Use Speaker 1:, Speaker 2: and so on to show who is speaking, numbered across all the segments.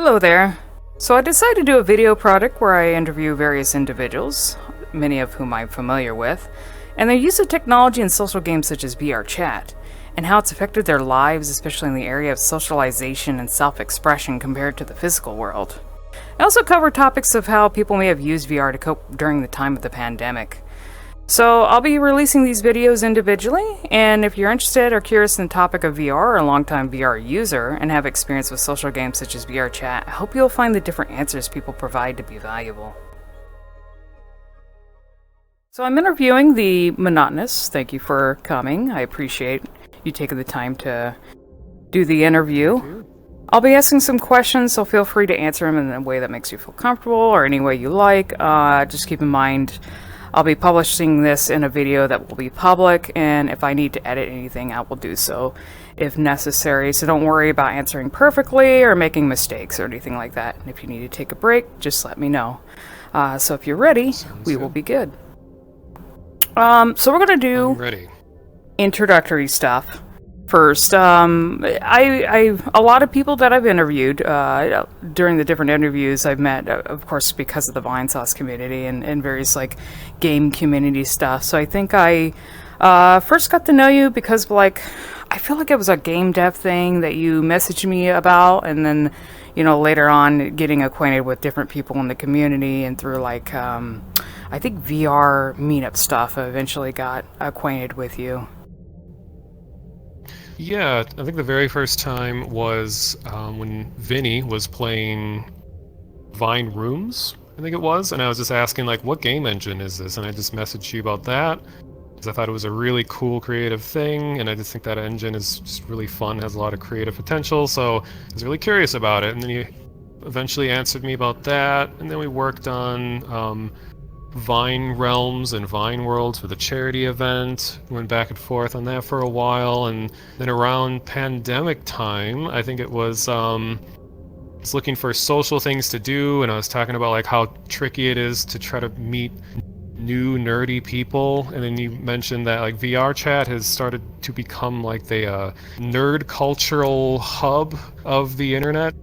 Speaker 1: Hello there. So I decided to do a video product where I interview various individuals, many of whom I'm familiar with, and their use of technology in social games such as VRChat, and how it's affected their lives, especially in the area of socialization and self-expression compared to the physical world. I also cover topics of how people may have used VR to cope during the time of the pandemic. So I'll be releasing these videos individually, and if you're interested or curious in the topic of VR or a longtime VR user and have experience with social games such as VRChat, I hope you'll find the different answers people provide to be valuable. So I'm interviewing the Monotonist. Thank you for coming. I appreciate you taking the time to do the interview. I'll be asking some questions, so feel free to answer them in a way that makes you feel comfortable or any way you like. Just keep in mind, I'll be publishing this in a video that will be public, and if I need to edit anything, I will do so if necessary. So don't worry about answering perfectly or making mistakes or anything like that. And if you need to take a break, just let me know. So if you're ready, we will be good. So we're going to do introductory stuff. First, a lot of people that I've interviewed during the different interviews I've met, of course, because of the Vinesauce community and various like game community stuff. So I think I first got to know you because I feel like it was a game dev thing that you messaged me about, and then later on getting acquainted with different people in the community and through I think VR meetup stuff. I eventually got acquainted with you.
Speaker 2: Yeah, I think the very first time was when Vinny was playing Vine Rooms, I think it was, and I was just asking, what game engine is this? And I just messaged you about that, because I thought it was a really cool creative thing, and I just think that engine is just really fun, has a lot of creative potential, so I was really curious about it. And then you eventually answered me about that, and then we worked on Vine Realms and Vine Worlds for the charity event. Went back and forth on that for a while, and then around pandemic time, I think it was, I was looking for social things to do, and I was talking about how tricky it is to try to meet new nerdy people, and then you mentioned that VRChat has started to become the nerd cultural hub of the internet.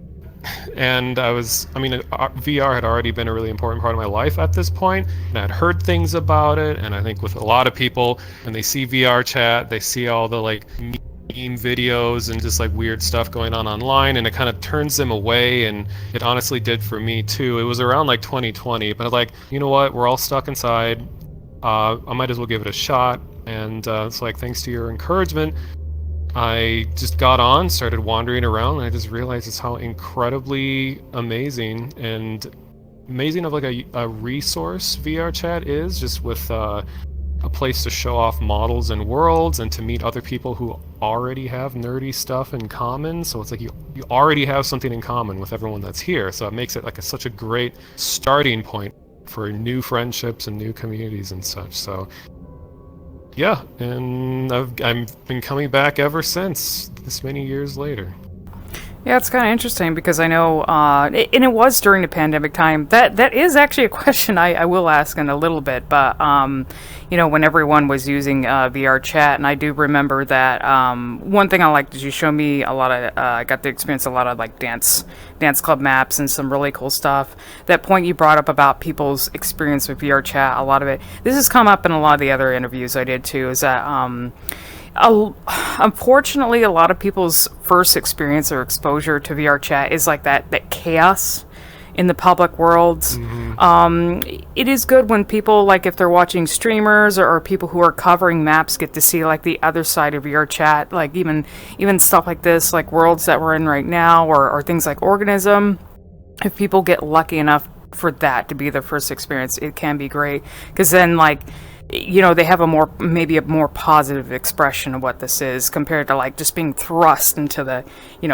Speaker 2: And VR had already been a really important part of my life at this point, and I'd heard things about it, and I think with a lot of people, when they see VRChat, they see all the meme videos and just weird stuff going on online, and it kind of turns them away, and it honestly did for me too. It was around 2020, but you know what, we're all stuck inside, I might as well give it a shot, and it's thanks to your encouragement, I just got on, started wandering around, and I just realized just how incredibly amazing of a resource VRChat is, just with a place to show off models and worlds and to meet other people who already have nerdy stuff in common. So it's you already have something in common with everyone that's here. So it makes it such a great starting point for new friendships and new communities and such. So yeah, and I've been coming back ever since, this many years later.
Speaker 1: Yeah, it's kind of interesting because I know, and it was during the pandemic time. That is actually a question I will ask in a little bit. But when everyone was using VRChat, and I do remember that one thing I liked is you showed me a lot of. I got to experience a lot of dance club maps and some really cool stuff. That point you brought up about people's experience with VRChat, a lot of it. This has come up in a lot of the other interviews I did too. Is that unfortunately, a lot of people's first experience or exposure to VRChat is that chaos in the public world. Mm-hmm. It is good when people, if they're watching streamers or people who are covering maps, get to see the other side of VRChat, even stuff like this, worlds that we're in right now, or things like Organism. If people get lucky enough for that to be their first experience, it can be great, because then they have maybe a more positive expression of what this is compared to just being thrust into the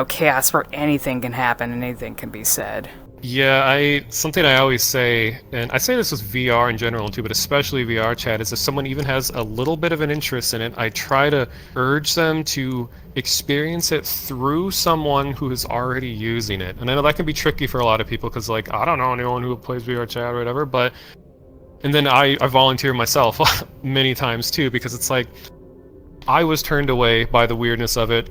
Speaker 1: chaos where anything can happen and anything can be said.
Speaker 2: Yeah, something I always say, and I say this with VR in general too, but especially VRChat, is if someone even has a little bit of an interest in it, I try to urge them to experience it through someone who is already using it. And I know that can be tricky for a lot of people because I don't know anyone who plays VRChat or whatever, and then I volunteer myself many times too, because it's I was turned away by the weirdness of it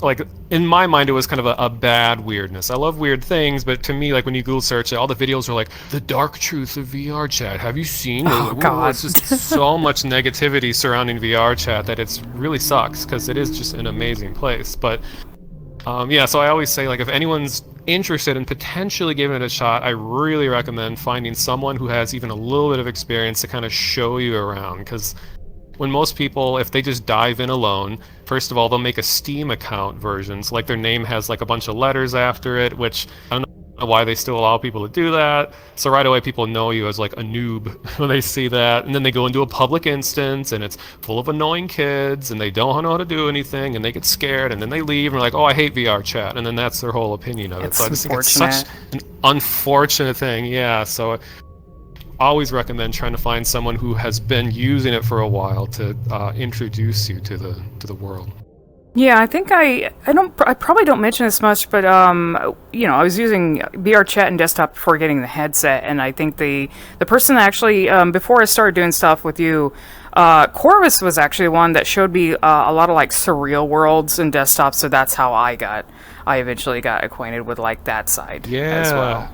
Speaker 2: like in my mind it was kind of a bad weirdness. I love weird things, but to me, like when you Google search it, all the videos are like the dark truth of VR chat. Have you seen?
Speaker 1: Oh God,
Speaker 2: It's just so much negativity surrounding VR chat that it's really sucks because it is just an amazing place. But yeah, so I always say like if anyone's interested in potentially giving it a shot, I really recommend finding someone who has even a little bit of experience to kind of show you around because when most people, if they just dive in alone, first of all, they'll make a Steam account version. So like their name has like a bunch of letters after it, which I don't know why they still allow people to do that. So right away people know you as like a noob when they see that. And then they go into a public instance and it's full of annoying kids and they don't know how to do anything and they get scared and then they leave and they're like, oh, I hate VR chat. And then that's their whole opinion of it.
Speaker 1: it's
Speaker 2: So I just think it's
Speaker 1: unfortunate.
Speaker 2: such an unfortunate thing. Yeah, so always recommend trying to find someone who has been using it for a while to introduce you to the world.
Speaker 1: Yeah, I think I probably don't mention this much, but I was using VRChat and desktop before getting the headset, and I think the person that actually before I started doing stuff with you, Corvus was actually the one that showed me a lot of like surreal worlds in desktop, so that's how I eventually got acquainted with like that side as well.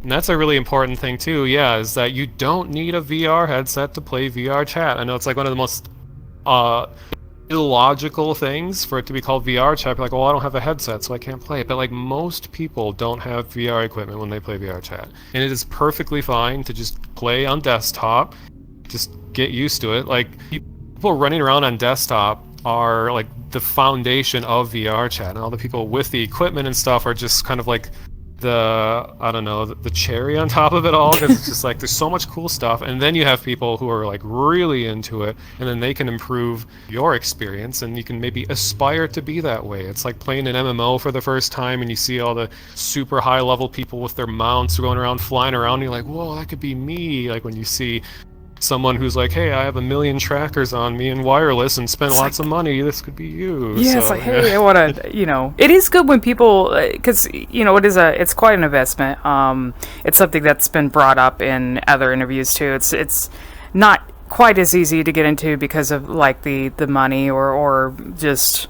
Speaker 2: And that's a really important thing too, yeah, is that you don't need a VR headset to play VR chat. I know it's like one of the most illogical things for it to be called VR chat. Like, well, I don't have a headset, so I can't play it. But like most people don't have VR equipment when they play VR chat. And it is perfectly fine to just play on desktop, just get used to it. Like, people running around on desktop are like the foundation of VR chat, and all the people with the equipment and stuff are just kind of like the cherry on top of it all, because it's just like there's so much cool stuff. And then you have people who are like really into it, and then they can improve your experience and you can maybe aspire to be that way. It's like playing an MMO for the first time and you see all the super high level people with their mounts going around, flying around, and you're like, whoa, that could be me. Like when you see someone who's like, hey, I have 1 million trackers on me and wireless and spend lots of money, this could be you.
Speaker 1: Yeah,
Speaker 2: so,
Speaker 1: it's like, hey, I want to, it is good when people, because, it's quite an investment. It's something that's been brought up in other interviews too. It's not quite as easy to get into because of like the money or just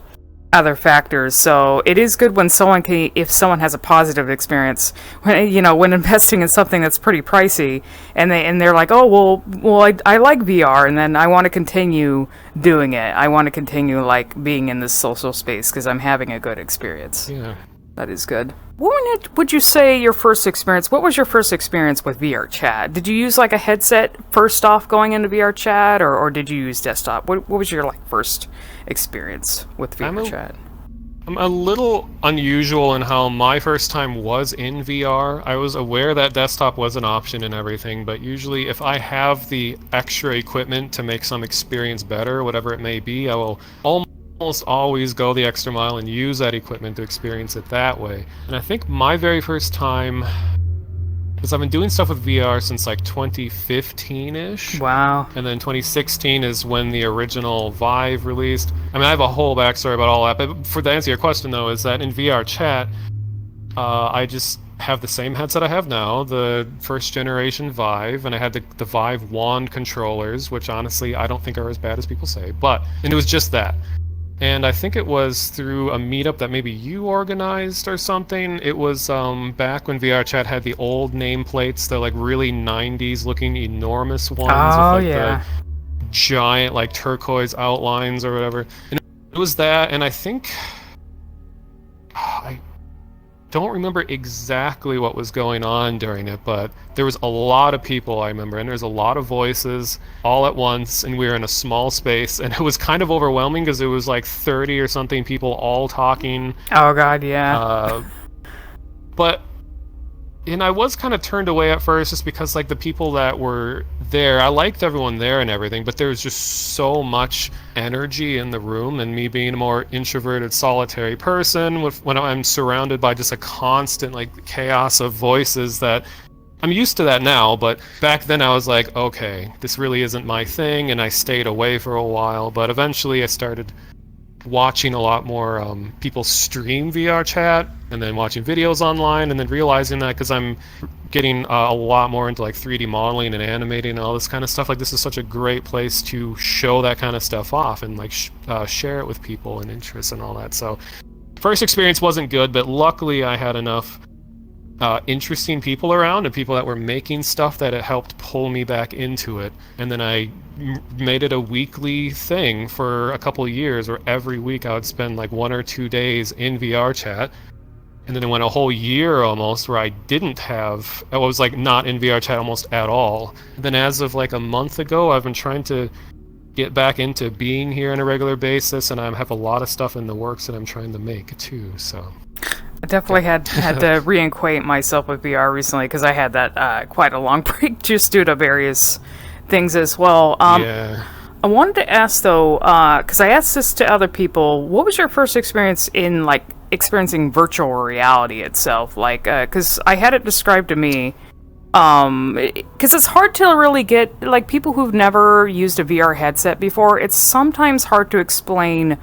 Speaker 1: other factors. So it is good when if someone has a positive experience when investing in something that's pretty pricey, and they're like, oh well, I like VR, and then I want to continue doing it. I want to continue like being in this social space because I'm having a good experience.
Speaker 2: yeah.
Speaker 1: That is good. What would you say your first experience? What was your first experience with VRChat? Did you use like a headset first off going into VRChat, or did you use desktop? What was your like first experience with VRChat?
Speaker 2: I'm a little unusual in how my first time was in VR. I was aware that desktop was an option and everything, but usually if I have the extra equipment to make some experience better, whatever it may be, I will almost always go the extra mile and use that equipment to experience it that way. And I think my very first time, because I've been doing stuff with VR since like 2015-ish.
Speaker 1: Wow.
Speaker 2: And then 2016 is when the original Vive released. I mean, I have a whole backstory about all that, but for to answer your question though, is that in VR chat, I just have the same headset I have now, the first generation Vive, and I had the Vive wand controllers, which honestly I don't think are as bad as people say, and it was just that. And I think it was through a meetup that maybe you organized or something. It was back when VRChat had the old nameplates, the like really 90s looking enormous ones with like the giant like turquoise outlines or whatever. And it was that, and I think I don't remember exactly what was going on during it, but there was a lot of people, I remember, and there's a lot of voices all at once, and we were in a small space, and it was kind of overwhelming because it was like 30 or something people all talking.
Speaker 1: Oh god, yeah.
Speaker 2: And I was kind of turned away at first just because like the people that were there, I liked everyone there and everything, but there was just so much energy in the room, and me being a more introverted, solitary person, when I'm surrounded by just a constant like chaos of voices, that I'm used to that now, but back then I was like, okay, this really isn't my thing, and I stayed away for a while, but eventually I started watching a lot more people stream VR chat, and then watching videos online, and then realizing that because I'm getting a lot more into like 3D modeling and animating and all this kind of stuff, like this is such a great place to show that kind of stuff off and like share it with people and interests and all that. So first experience wasn't good, but luckily I had enough interesting people around and people that were making stuff that it helped pull me back into it. And then I made it a weekly thing for a couple of years, where every week I would spend like 1 or 2 days in VRChat. And then it went a whole year almost where I was like not in VRChat almost at all. And then as of like a month ago, I've been trying to get back into being here on a regular basis, and I have a lot of stuff in the works that I'm trying to make too, so.
Speaker 1: I definitely had to reacquaint myself with VR recently, because I had that quite a long break just due to various things as well.
Speaker 2: Yeah.
Speaker 1: I wanted to ask though, because I asked this to other people, what was your first experience in like experiencing virtual reality itself? Like, because I had it described to me, because it's hard to really get, like, people who've never used a VR headset before, it's sometimes hard to explain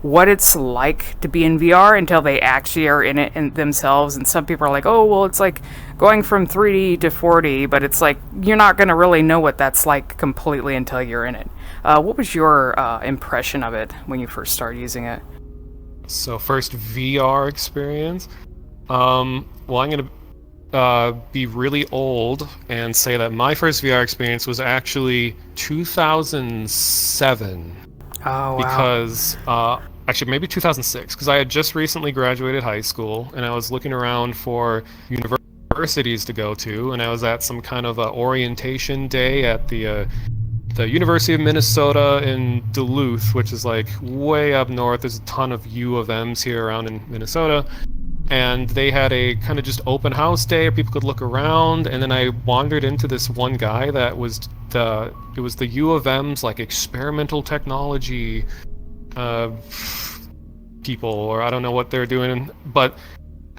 Speaker 1: what it's like to be in VR until they actually are in it themselves. And some people are like, oh, well, it's like going from 3D to 4D, but it's like you're not going to really know what that's like completely until you're in it. What was your impression of it when you first started using it?
Speaker 2: So first VR experience. Well, I'm going to be really old and say that my first VR experience was actually 2007.
Speaker 1: Oh, wow.
Speaker 2: Because actually maybe 2006, because I had just recently graduated high school and I was looking around for universities to go to, and I was at some kind of orientation day at the University of Minnesota in Duluth, which is like way up north. There's a ton of U of M's here around in Minnesota, and they had a kind of just open house day where people could look around. And then I wandered into this one guy that was the U of M's like experimental technology people, or I don't know what they're doing, but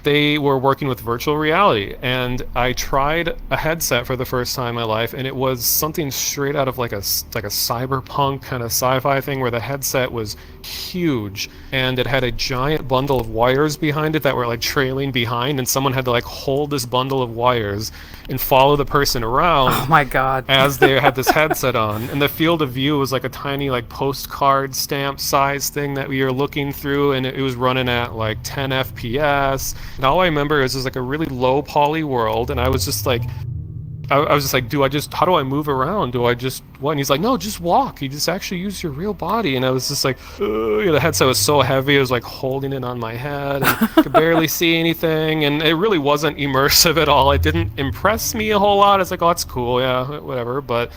Speaker 2: they were working with virtual reality, and I tried a headset for the first time in my life, and it was something straight out of like a cyberpunk kind of sci-fi thing, where the headset was huge and it had a giant bundle of wires behind it that were like trailing behind, and someone had to like hold this bundle of wires and follow the person around.
Speaker 1: Oh my god.
Speaker 2: As they had this headset on, and the field of view was like a tiny like postcard stamp size thing that we were looking through, and it was running at like 10 FPS. And all I remember is it was like a really low poly world, and I was just like, I was just like, how do I move around? Do I just, what? And he's like, no, just walk. You just actually use your real body. And I was just like, the headset was so heavy, I was like holding it on my head, and could barely see anything, and it really wasn't immersive at all. It didn't impress me a whole lot. It's like, oh, that's cool, yeah, whatever. But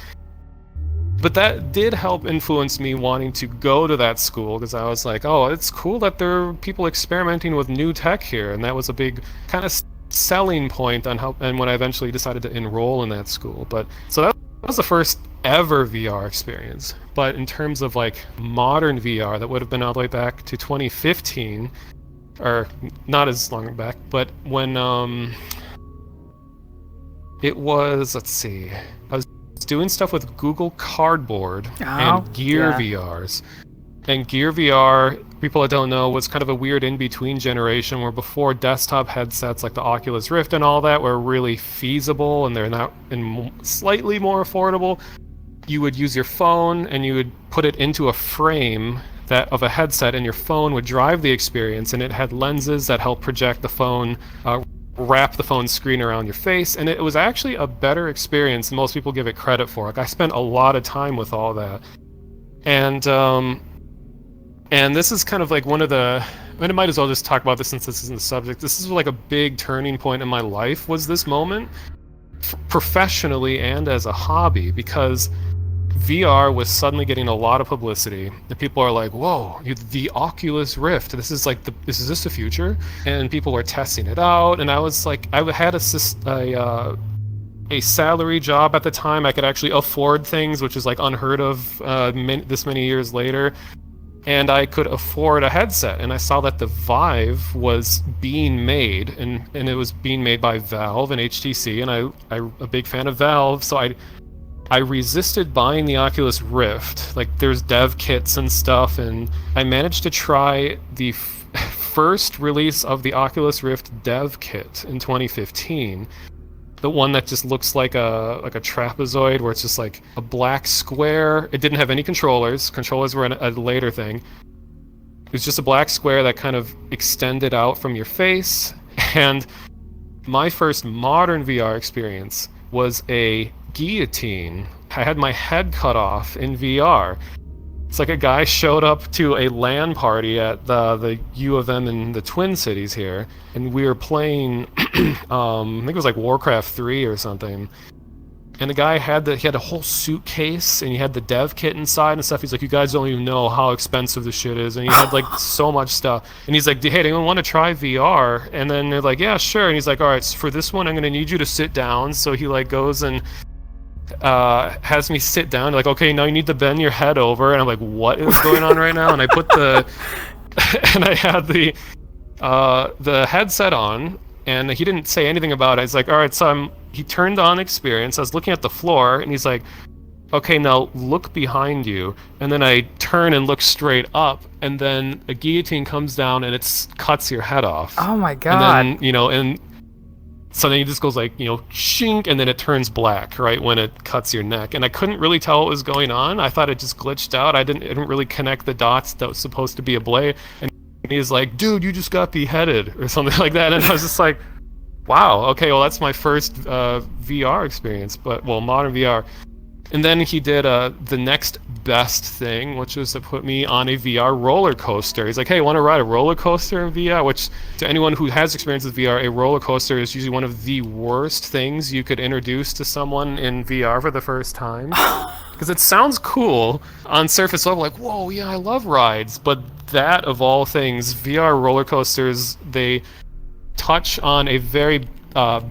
Speaker 2: that did help influence me wanting to go to that school, because I was like, oh, it's cool that there are people experimenting with new tech here, and that was a big kind of selling point on how, and when I eventually decided to enroll in that school. But so that was the first ever VR experience. But in terms of like modern VR, that would have been all the way back to 2015, or not as long back, but when it was, let's see, I was doing stuff with Google Cardboard and Gear VRs. And Gear VR, people that don't know, was kind of a weird in-between generation, where before desktop headsets like the Oculus Rift and all that were really feasible, and they're now slightly more affordable, you would use your phone and you would put it into a frame of a headset, and your phone would drive the experience, and it had lenses that helped project the phone, wrap the phone screen around your face, and it was actually a better experience than most people give it credit for. Like, I spent a lot of time with all that. And this is kind of like one of the, and I might as well just talk about this since this isn't the subject. This is like a big turning point in my life, was this moment, professionally and as a hobby, because VR was suddenly getting a lot of publicity. And people are like, whoa, the Oculus Rift, this is this the future? And people were testing it out, and I was like, I had a salary job at the time. I could actually afford things, which is like unheard of this many years later. And I could afford a headset, and I saw that the Vive was being made, and it was being made by Valve and HTC, and I'm a big fan of Valve, so I resisted buying the Oculus Rift. Like, there's dev kits and stuff, and I managed to try the first release of the Oculus Rift dev kit in 2015. The one that just looks like a trapezoid, where it's just like a black square. It didn't have any controllers. Controllers were a later thing. It was just a black square that kind of extended out from your face. And my first modern VR experience was a guillotine. I had my head cut off in VR. It's like a guy showed up to a LAN party at the U of M in the Twin Cities here, and we were playing, I think it was like Warcraft 3 or something. And the guy had a whole suitcase, and he had the dev kit inside and stuff. He's like, you guys don't even know how expensive this shit is. And he had like so much stuff. And he's like, hey, anyone want to try VR? And then they're like, yeah, sure. And he's like, all right, so for this one, I'm going to need you to sit down. So he like goes and has me sit down, like, okay, now you need to bend your head over, and I'm like, what is going on right now? And I put and I had the headset on, and he didn't say anything about it. He's like, all right, so he turned on experience. I was looking at the floor, and he's like, okay, now look behind you. And then I turn and look straight up, and then a guillotine comes down and it cuts your head off.
Speaker 1: Oh my god.
Speaker 2: And then, and so then he just goes like, shink, and then it turns black, right, when it cuts your neck. And I couldn't really tell what was going on. I thought it just glitched out. I didn't really connect the dots that was supposed to be a blade. And he's like, dude, you just got beheaded, or something like that. And I was just like, wow, okay, well, that's my first VR experience, modern VR. And then he did the next best thing, which was to put me on a VR roller coaster. He's like, hey, want to ride a roller coaster in VR? Which, to anyone who has experience with VR, a roller coaster is usually one of the worst things you could introduce to someone in VR for the first time. Because it sounds cool on surface level, like, whoa, yeah, I love rides. But that, of all things, VR roller coasters, they touch on a very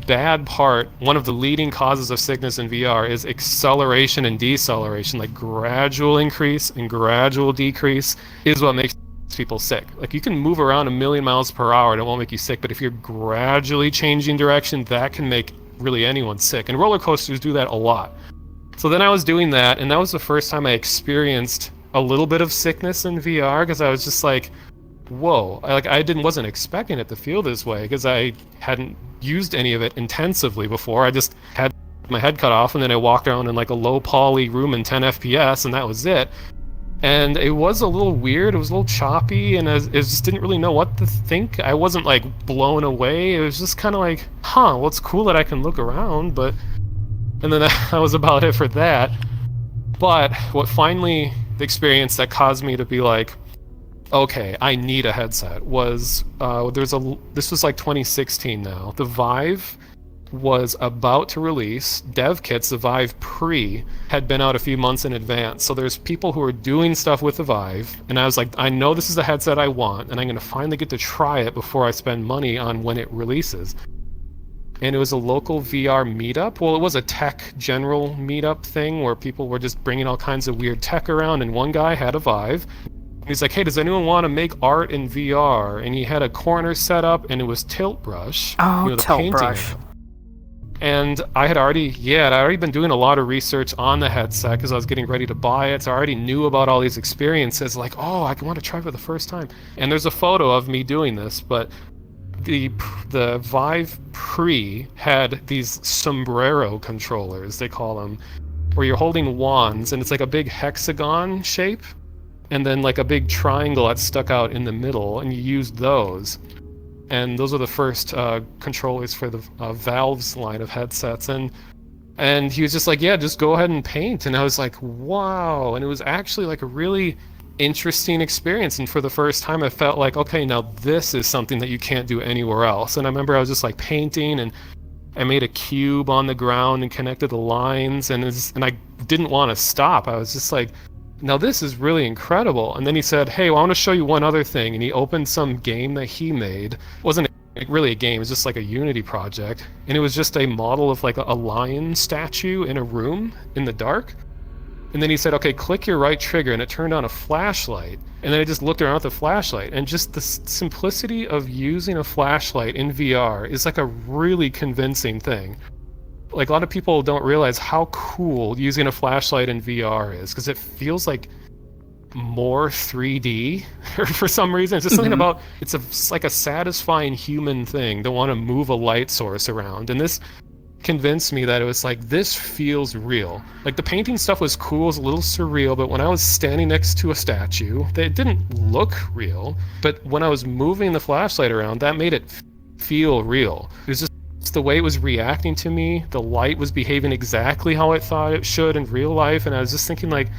Speaker 2: bad part. One of the leading causes of sickness in VR is acceleration and deceleration. Like gradual increase and gradual decrease is what makes people sick. Like you can move around 1,000,000 miles per hour and it won't make you sick, but if you're gradually changing direction, that can make really anyone sick. And roller coasters do that a lot. So then I was doing that, and that was the first time I experienced a little bit of sickness in VR, because I was just like, whoa, I wasn't expecting it to feel this way, because I hadn't used any of it intensively before. I just had my head cut off, and then I walked around in like a low poly room in 10 FPS, and that was it. And it was a little weird, it was a little choppy, and I just didn't really know what to think. I wasn't like blown away, it was just kind of like, well, it's cool that I can look around, but... And then that was about it for that. But what finally, the experience that caused me to be like, okay, I need a headset, was this was like 2016 now. The Vive was about to release dev kits. The Vive Pre had been out a few months in advance, so there's people who are doing stuff with the Vive, and I was like, I know this is the headset I want, and I'm going to finally get to try it before I spend money on when it releases. And it was a local VR meetup. Well, it was a tech general meetup thing where people were just bringing all kinds of weird tech around, and one guy had a Vive. He's like, hey, does anyone want to make art in VR? And he had a corner set up, and it was Tilt Brush.
Speaker 1: Oh, Tilt Brush.
Speaker 2: And I had already been doing a lot of research on the headset because I was getting ready to buy it. So I already knew about all these experiences, like, oh, I want to try for the first time. And there's a photo of me doing this, but the Vive Pre had these sombrero controllers, they call them, where you're holding wands, and it's like a big hexagon shape, and then like a big triangle that's stuck out in the middle, and you use those. And those are the first controllers for the Valve's line of headsets. And he was just like, yeah, just go ahead and paint. And I was like, wow. And it was actually like a really interesting experience. And for the first time, I felt like, okay, now this is something that you can't do anywhere else. And I remember I was just like painting, and I made a cube on the ground and connected the lines. And I didn't want to stop. I was just like, now this is really incredible. And then he said, hey, well, I want to show you one other thing. And he opened some game that he made. It wasn't really a game, it was just like a Unity project. And it was just a model of like a lion statue in a room in the dark. And then he said, okay, click your right trigger, and it turned on a flashlight. And then I just looked around with the flashlight, and just the simplicity of using a flashlight in VR is like a really convincing thing. Like, a lot of people don't realize how cool using a flashlight in VR is, because it feels like more 3D for some reason. It's just something about it's like a satisfying human thing to want to move a light source around. And this convinced me that it was like, this feels real. Like the painting stuff was cool, it was a little surreal, but when I was standing next to a statue, it didn't look real. But when I was moving the flashlight around, that made it feel real. It was just the way it was reacting to me. The light was behaving exactly how I thought it should in real life, and I was just thinking like,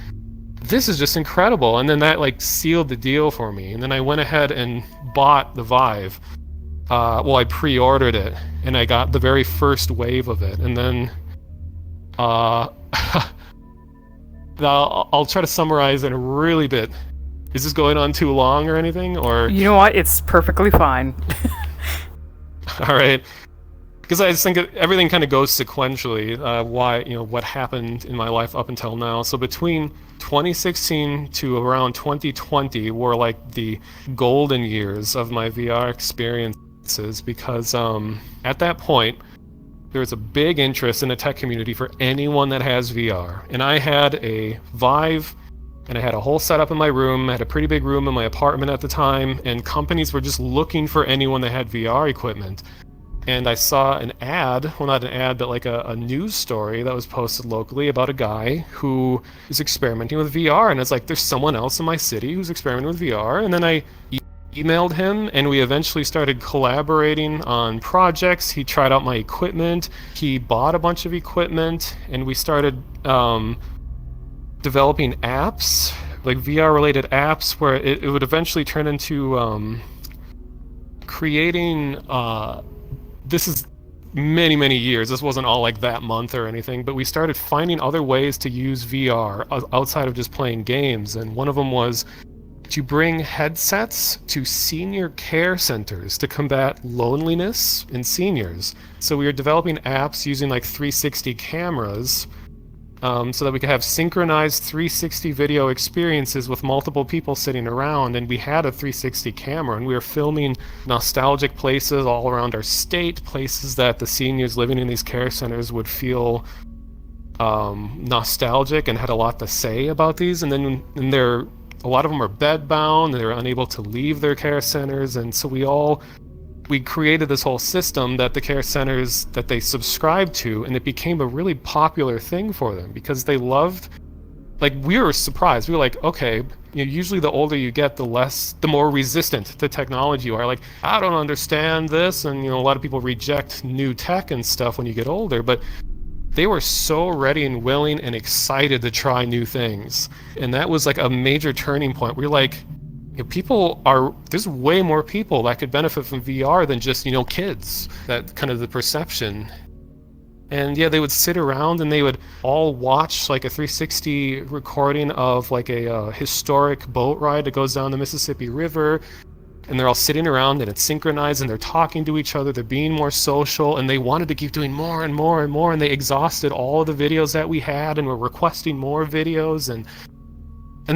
Speaker 2: this is just incredible. And then that like sealed the deal for me. And then I went ahead and bought the Vive. I pre-ordered it, and I got the very first wave of it. And then I'll try to summarize in a really bit. Is this going on too long or anything? Or
Speaker 1: You know what? It's perfectly fine.
Speaker 2: all right. Because I just think everything kind of goes sequentially, what happened in my life up until now. So between 2016 to around 2020 were like the golden years of my VR experiences, because at that point, there was a big interest in the tech community for anyone that has VR. And I had a Vive, and I had a whole setup in my room. I had a pretty big room in my apartment at the time, and companies were just looking for anyone that had VR equipment. And I saw an ad, well, not an ad, but like a news story that was posted locally about a guy who is experimenting with VR. And it's like, there's someone else in my city who's experimenting with VR. And then I emailed him, and we eventually started collaborating on projects. He tried out my equipment. He bought a bunch of equipment, and we started developing apps, like VR-related apps, where it would eventually turn into creating... This is many years. This wasn't all like that month or anything, but we started finding other ways to use VR outside of just playing games. And one of them was to bring headsets to senior care centers to combat loneliness in seniors. So we were developing apps using like 360 cameras, so that we could have synchronized 360 video experiences with multiple people sitting around. And we had a 360 camera, and we were filming nostalgic places all around our state, places that the seniors living in these care centers would feel nostalgic and had a lot to say about these. And then a lot of them are bedbound, and they were unable to leave their care centers. And so we created this whole system that the care centers that they subscribed to, and it became a really popular thing for them because they loved, like, we were surprised. We were like, okay, usually the older you get, the more resistant to technology you are. Like, I don't understand this, and a lot of people reject new tech and stuff when you get older, but they were so ready and willing and excited to try new things. And that was like a major turning point. We were like, there's way more people that could benefit from VR than just, kids. That kind of the perception. And yeah, they would sit around and they would all watch like a 360 recording of like a historic boat ride that goes down the Mississippi River. And they're all sitting around, and it's synchronized, and they're talking to each other, they're being more social, and they wanted to keep doing more and more and more, and they exhausted all of the videos that we had and were requesting more videos. And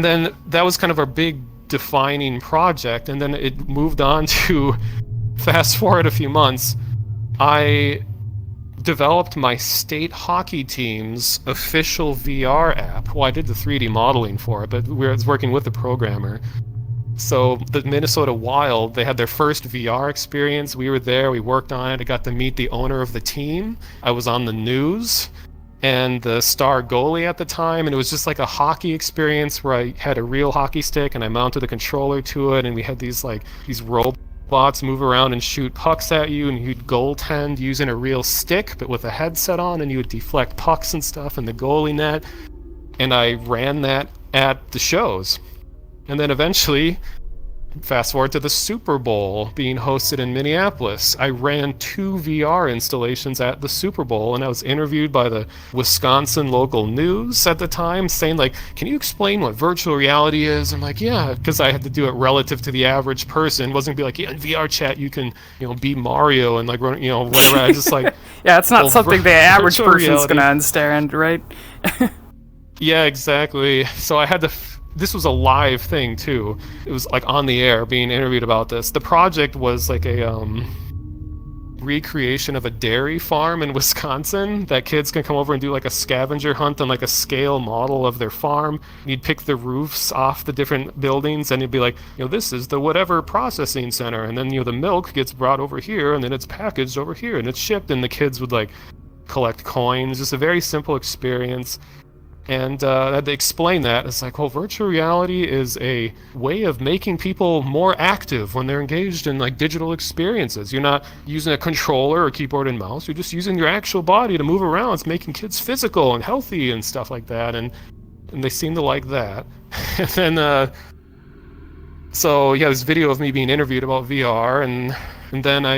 Speaker 2: then that was kind of our big defining project. And then it moved on to, fast forward a few months, I developed my state hockey team's official VR app. Well, I did the 3D modeling for it, but I was working with the programmer. So the Minnesota Wild, they had their first VR experience. We were there, we worked on it. I got to meet the owner of the team. I was on the news and the star goalie at the time, and it was just like a hockey experience where I had a real hockey stick and I mounted a controller to it, and we had these robots move around and shoot pucks at you, and you'd goaltend using a real stick but with a headset on, and you would deflect pucks and stuff in the goalie net. And I ran that at the shows. And then eventually, fast forward to the Super Bowl being hosted in Minneapolis. I ran 2 VR installations at the Super Bowl, and I was interviewed by the Wisconsin local news at the time saying, like, can you explain what virtual reality is? I'm like, yeah, because I had to do it relative to the average person. It wasn't be like, yeah, in VRChat you can, be Mario and like, whatever. I just like...
Speaker 1: yeah, it's not something the average person's going to understand, right?
Speaker 2: Yeah, exactly. So I had to... This was a live thing too. It was like on the air being interviewed about this. The project was like a recreation of a dairy farm in Wisconsin that kids can come over and do like a scavenger hunt on like a scale model of their farm. You'd pick the roofs off the different buildings and you'd be like, this is the whatever processing center, and then the milk gets brought over here and then it's packaged over here and it's shipped, and the kids would like collect coins. Just a very simple experience. And I had to explain that. It's like, well, virtual reality is a way of making people more active when they're engaged in like digital experiences. You're not using a controller or keyboard and mouse. You're just using your actual body to move around. It's making kids physical and healthy and stuff like that. And they seem to like that. And then, so yeah, this video of me being interviewed about VR, and then I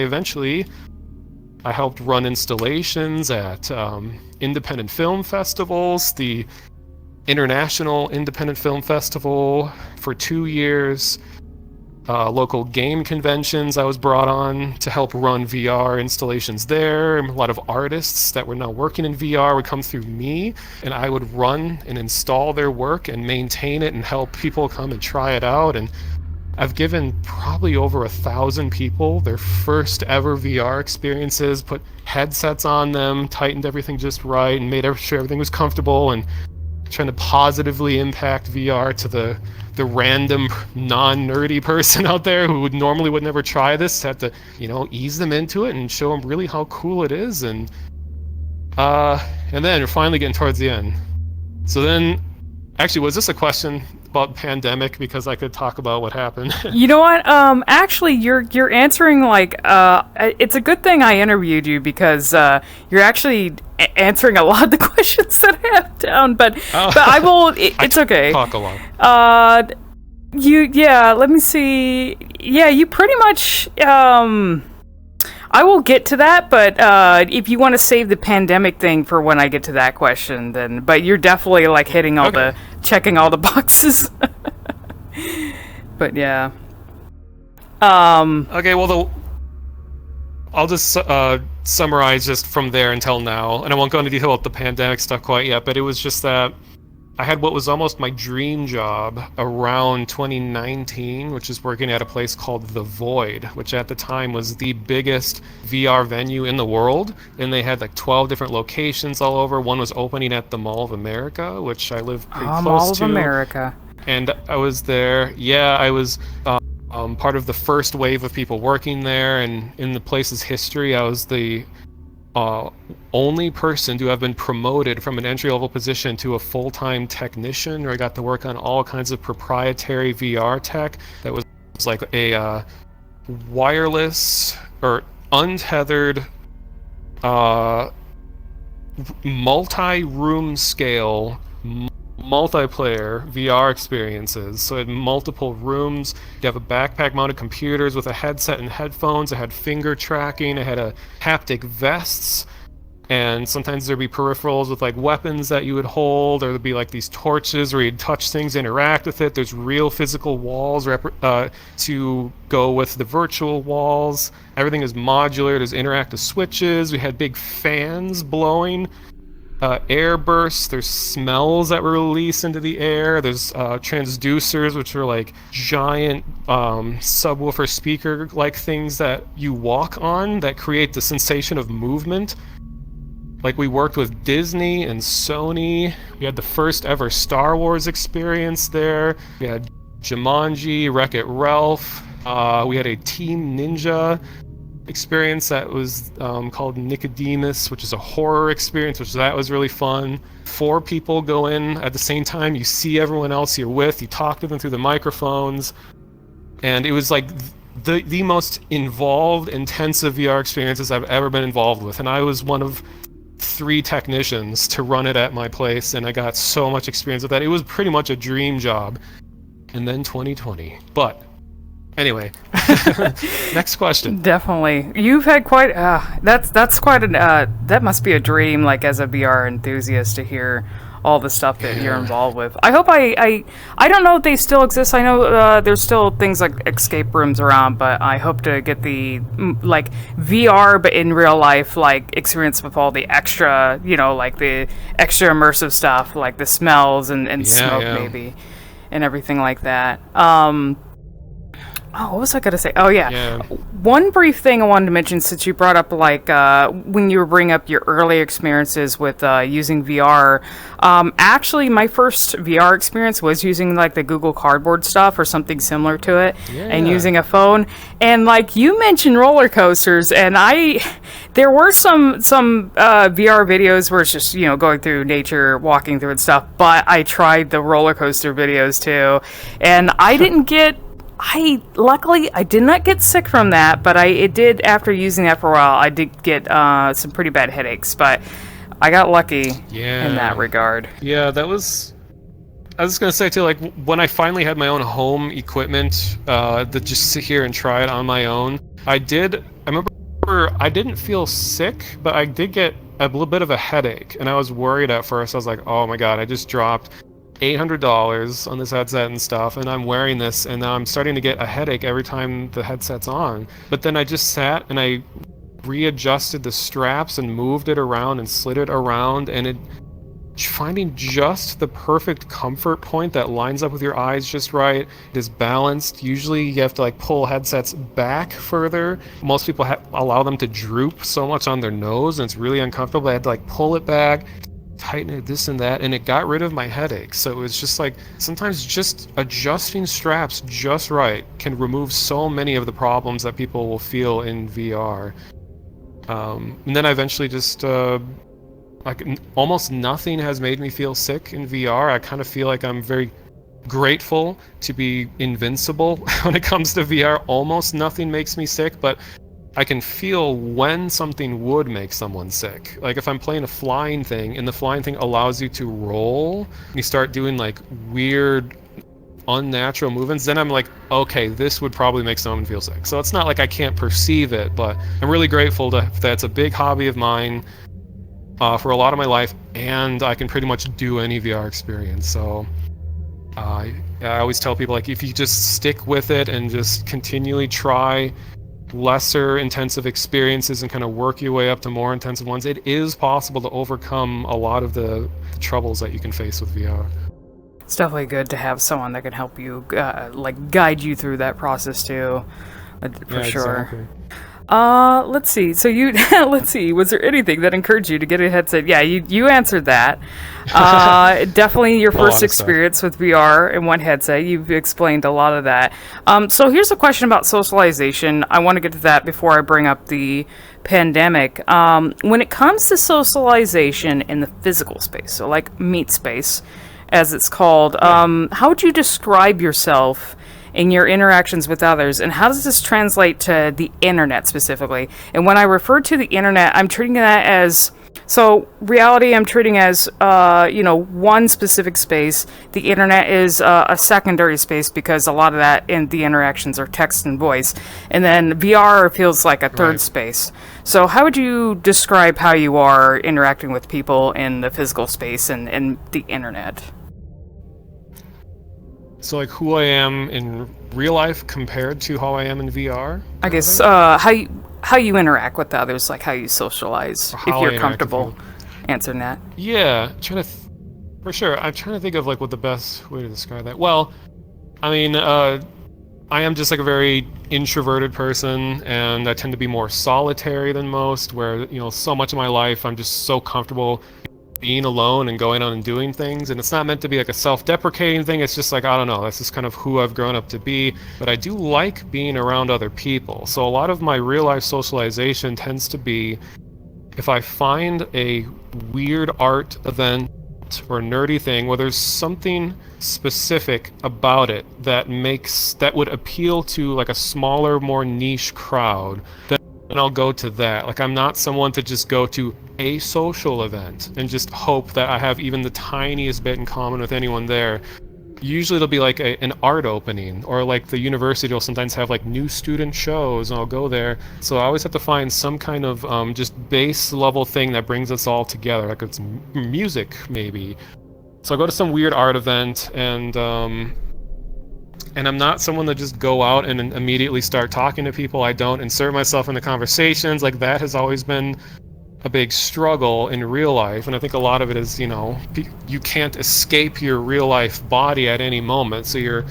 Speaker 2: helped run installations at independent film festivals, the International Independent Film Festival for 2 years, local game conventions. I was brought on to help run VR installations there. A lot of artists that were now working in VR would come through me, and I would run and install their work and maintain it and help people come and try it out. And I've given probably over 1,000 people their first ever VR experiences, put headsets on them, tightened everything just right, and made sure everything was comfortable, and trying to positively impact VR to the random non-nerdy person out there who would never try this. Have to, ease them into it and show them really how cool it is. And then we're finally getting towards the end. So then, actually, was this a question about pandemic? Because I could talk about what happened.
Speaker 1: You know what? Actually, you're answering like it's a good thing I interviewed you, because you're actually answering a lot of the questions that I have down. But I will. It's okay.
Speaker 2: Talk a lot.
Speaker 1: Let me see. Yeah, you pretty much. I will get to that, but if you want to save the pandemic thing for when I get to that question, then. But you're definitely like hitting all checking all the boxes. But yeah.
Speaker 2: Okay, well, I'll just summarize just from there until now, and I won't go into detail about the pandemic stuff quite yet. But it was just that I had what was almost my dream job around 2019, which is working at a place called The Void, which at the time was the biggest VR venue in the world. And they had like 12 different locations all over. One was opening at the Mall of America, which I live pretty close to.
Speaker 1: Mall of America.
Speaker 2: And I was there. Yeah, I was part of the first wave of people working there. And in the place's history, I was the only person to have been promoted from an entry-level position to a full-time technician, where I got to work on all kinds of proprietary VR tech that was like a wireless or untethered multi-room scale multiplayer VR experiences. So it had multiple rooms. You have a backpack-mounted computers with a headset and headphones. It had finger tracking. It had a haptic vests. And sometimes there'd be peripherals with like weapons that you would hold, or there'd be like these torches where you'd touch things, interact with it. There's real physical walls to go with the virtual walls. Everything is modular. There's interactive switches. We had big fans blowing. Air bursts, there's smells that were released into the air, there's transducers, which are like giant subwoofer speaker like things that you walk on that create the sensation of movement. Like, we worked with Disney and Sony. We had the first ever Star Wars experience there. We had Jumanji, Wreck-It Ralph. We had a Team Ninja experience that was called Nicodemus, which is a horror experience, that was really fun. 4 people go in at the same time. You see everyone else you're with. You talk to them through the microphones. And it was like the most involved, intensive VR experiences I've ever been involved with. And I was one of 3 technicians to run it at my place, and I got so much experience with that. It was pretty much a dream job. And then 2020. But anyway, next question.
Speaker 1: Definitely, you've had quite. That's quite an. That must be a dream, like as a VR enthusiast, to hear all the stuff that you're involved with. I hope I don't know if they still exist. I know there's still things like escape rooms around, but I hope to get the like VR, but in real life, like experience with all the extra, like the extra immersive stuff, like the smells and smoke maybe, and everything like that. Oh, what was I gonna say? Oh, yeah.
Speaker 2: Yeah.
Speaker 1: One brief thing I wanted to mention, since you brought up like when you were bringing up your early experiences with using VR. Actually, my first VR experience was using like the Google Cardboard stuff or something similar to it, and using a phone. And like you mentioned roller coasters, and there were some VR videos where it's just going through nature, walking through and stuff. But I tried the roller coaster videos too, and I didn't get. Luckily I did not get sick from that, but it did, after using that for a while, I did get some pretty bad headaches, but I got lucky in that regard.
Speaker 2: Yeah, I was just gonna say too, like when I finally had my own home equipment to just sit here and try it on my own, I remember I didn't feel sick, but I did get a little bit of a headache, and I was worried at first. I was like, oh my god, I just dropped $800 on this headset and stuff, and I'm wearing this, and now I'm starting to get a headache every time the headset's on. But then I just sat and I readjusted the straps and moved it around and slid it around, and finding just the perfect comfort point that lines up with your eyes just right. It is balanced. Usually you have to like pull headsets back further. Most people allow them to droop so much on their nose, and it's really uncomfortable. I had to like pull it back, tighten it, this and that, and it got rid of my headache. So it was just like, sometimes just adjusting straps just right can remove so many of the problems that people will feel in VR. And then I eventually just almost nothing has made me feel sick in VR. I kind of feel like I'm very grateful to be invincible when it comes to VR. Almost nothing makes me sick, but I can feel when something would make someone sick. Like if I'm playing a flying thing, and the flying thing allows you to roll, and you start doing like weird, unnatural movements, then I'm like, okay, this would probably make someone feel sick. So it's not like I can't perceive it, but I'm really grateful that's a big hobby of mine for a lot of my life, and I can pretty much do any VR experience. So I always tell people, like, if you just stick with it and just continually try lesser intensive experiences and kind of work your way up to more intensive ones, it is possible to overcome a lot of the troubles that you can face with VR.
Speaker 1: It's definitely good to have someone that can help you, like guide you through that process too, for sure.
Speaker 2: Exactly.
Speaker 1: Let's see. So let's see. Was there anything that encouraged you to get a headset? Yeah, you answered that. Definitely your first experience with VR and one headset. You've explained a lot of that. So here's a question about socialization. I want to get to that before I bring up the pandemic. When it comes to socialization in the physical space, so like meat space, as it's called, how would you describe yourself in your interactions with others, and how does this translate to the internet specifically? And when I refer to the internet, I'm treating that as, so reality I'm treating as, one specific space. The internet is a secondary space, because a lot of that in the interactions are text and voice. And then VR feels like a third space. So how would you describe how you are interacting with people in the physical space and the internet?
Speaker 2: So like who I am in real life compared to how I am in VR?
Speaker 1: I guess how you interact with others, like how you socialize, if you're comfortable answering that.
Speaker 2: Yeah, for sure. I'm trying to think of like what the best way to describe that. Well, I mean, I am just like a very introverted person, and I tend to be more solitary than most, where, so much of my life I'm just so comfortable being alone and going on and doing things, and it's not meant to be like a self-deprecating thing. It's just like, I don't know, that's just kind of who I've grown up to be. But I do like being around other people, so a lot of my real life socialization tends to be if I find a weird art event or nerdy thing where there's something specific about it that would appeal to like a smaller, more niche crowd, then I'll go to that. Like, I'm not someone to just go to a social event and just hope that I have even the tiniest bit in common with anyone there. Usually it'll be like an art opening, or like the university will sometimes have like new student shows, and I'll go there. So I always have to find some kind of just base level thing that brings us all together, like it's music maybe. So I'll go to some weird art event, and I'm not someone to just go out and immediately start talking to people. I don't insert myself in the conversations. Like, that has always been a big struggle in real life, and I think a lot of it is, you can't escape your real life body at any moment, so you're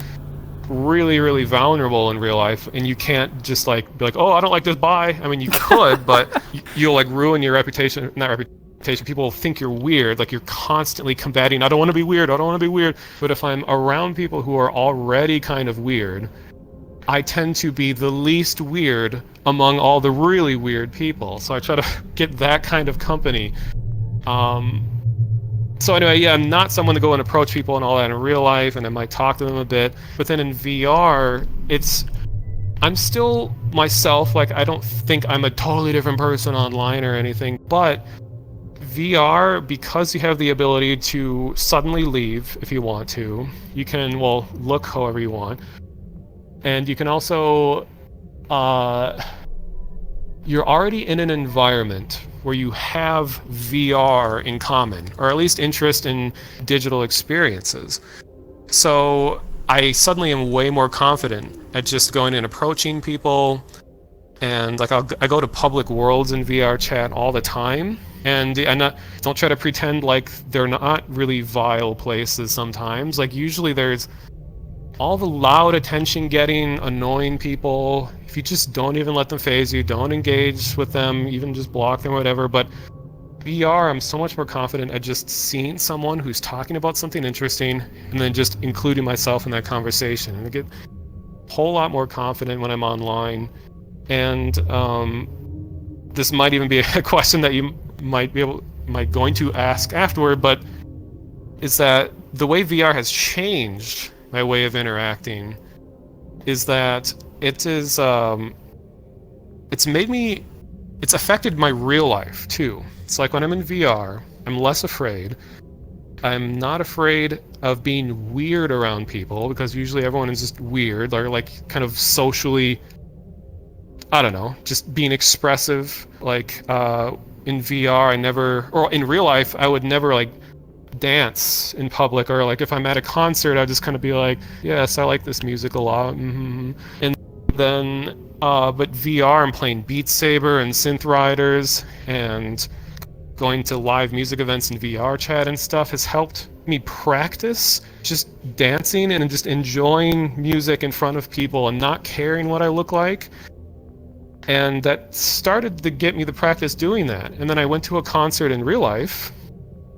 Speaker 2: really, really vulnerable in real life, and you can't just like be like, oh, I don't like this, bye. I mean, you could, but you'll like ruin your reputation. Not reputation. People will think you're weird. Like you're constantly combating. I don't want to be weird. I don't want to be weird. But if I'm around people who are already kind of weird, I tend to be the least weird among all the really weird people. So I try to get that kind of company. So anyway, yeah, I'm not someone to go and approach people and all that in real life, and I might talk to them a bit. But then in VR, I'm still myself. Like, I don't think I'm a totally different person online or anything. But VR, because you have the ability to suddenly leave if you want to, you can, well, look however you want. And you can also, you're already in an environment where you have VR in common, or at least interest in digital experiences. So I suddenly am way more confident at just going and approaching people, and like I go to public worlds in VRChat all the time, and don't try to pretend like they're not really vile places sometimes. Like usually there's all the loud attention-getting, annoying people. If you just don't even let them faze you, don't engage with them, even just block them or whatever. But VR, I'm so much more confident at just seeing someone who's talking about something interesting and then just including myself in that conversation. And I get a whole lot more confident when I'm online. And this might even be a question that you might going to ask afterward, but is that the way VR has changed my way of interacting is that it's affected my real life too. It's like when I'm in VR, I'm less afraid. I'm not afraid of being weird around people, because usually everyone is just weird, or like kind of socially, I don't know, just being expressive. Like in VR, or in real life, I would never like dance in public, or like if I'm at a concert, I'd just kind of be like, yes, I like this music a lot. And then but VR, I'm playing Beat Saber and Synth Riders and going to live music events in VRChat and stuff has helped me practice just dancing and just enjoying music in front of people and not caring what I look like. And that started to get me the practice doing that. And then I went to a concert in real life,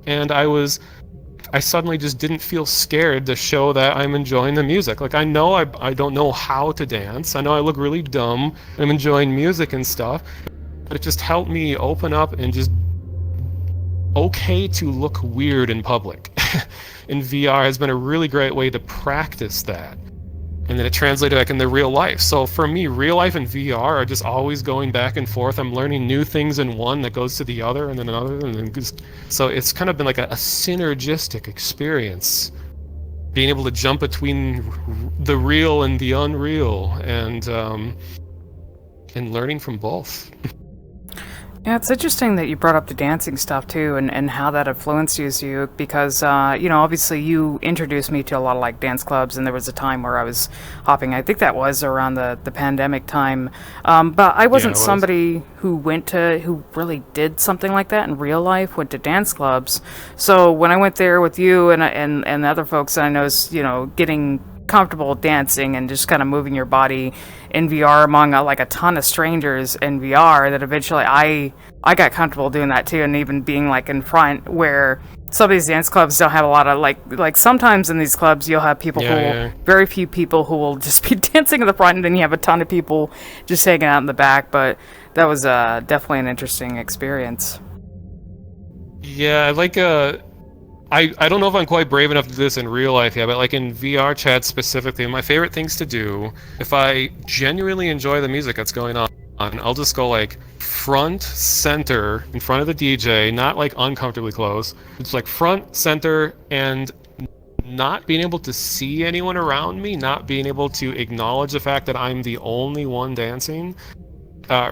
Speaker 2: and I suddenly just didn't feel scared to show that I'm enjoying the music. Like, I know I don't know how to dance. I know I look really dumb. I'm enjoying music and stuff. But it just helped me open up and just okay to look weird in public. And VR has been a really great way to practice that. And then it translated back into real life. So for me, real life and VR are just always going back and forth. I'm learning new things in one that goes to the other, and then another, and then just... So it's kind of been like a synergistic experience, being able to jump between the real and the unreal, and learning from both.
Speaker 1: Yeah, it's interesting that you brought up the dancing stuff too, and how that influences you, because obviously you introduced me to a lot of like dance clubs, and there was a time where I was hopping. I think that was around the pandemic time, but I wasn't somebody who really did something like that in real life. Went to dance clubs, so when I went there with you and the other folks that I know, getting comfortable dancing and just kind of moving your body in VR among like a ton of strangers in VR, that eventually I got comfortable doing that too, and even being like in front, where some of these dance clubs don't have a lot of like sometimes in these clubs you'll have people very few people who will just be dancing in the front, and then you have a ton of people just hanging out in the back. But that was definitely an interesting experience.
Speaker 2: Yeah, like I don't know if I'm quite brave enough to do this in real life yet, but like in VRChat specifically, my favorite things to do, if I genuinely enjoy the music that's going on, I'll just go like front, center, in front of the DJ, not like uncomfortably close. It's like front, center, and not being able to see anyone around me, not being able to acknowledge the fact that I'm the only one dancing,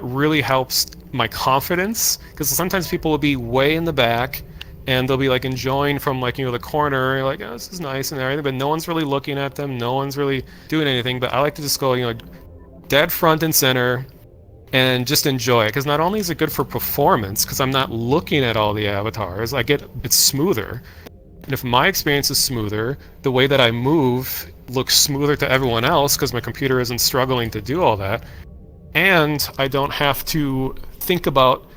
Speaker 2: really helps my confidence, because sometimes people will be way in the back, and they'll be like enjoying from like, the corner, like, oh, this is nice and everything, but no one's really looking at them, no one's really doing anything. But I like to just go, dead front and center and just enjoy it, because not only is it good for performance, because I'm not looking at all the avatars, it's smoother, And if my experience is smoother, the way that I move looks smoother to everyone else because my computer isn't struggling to do all that. And I don't have to think about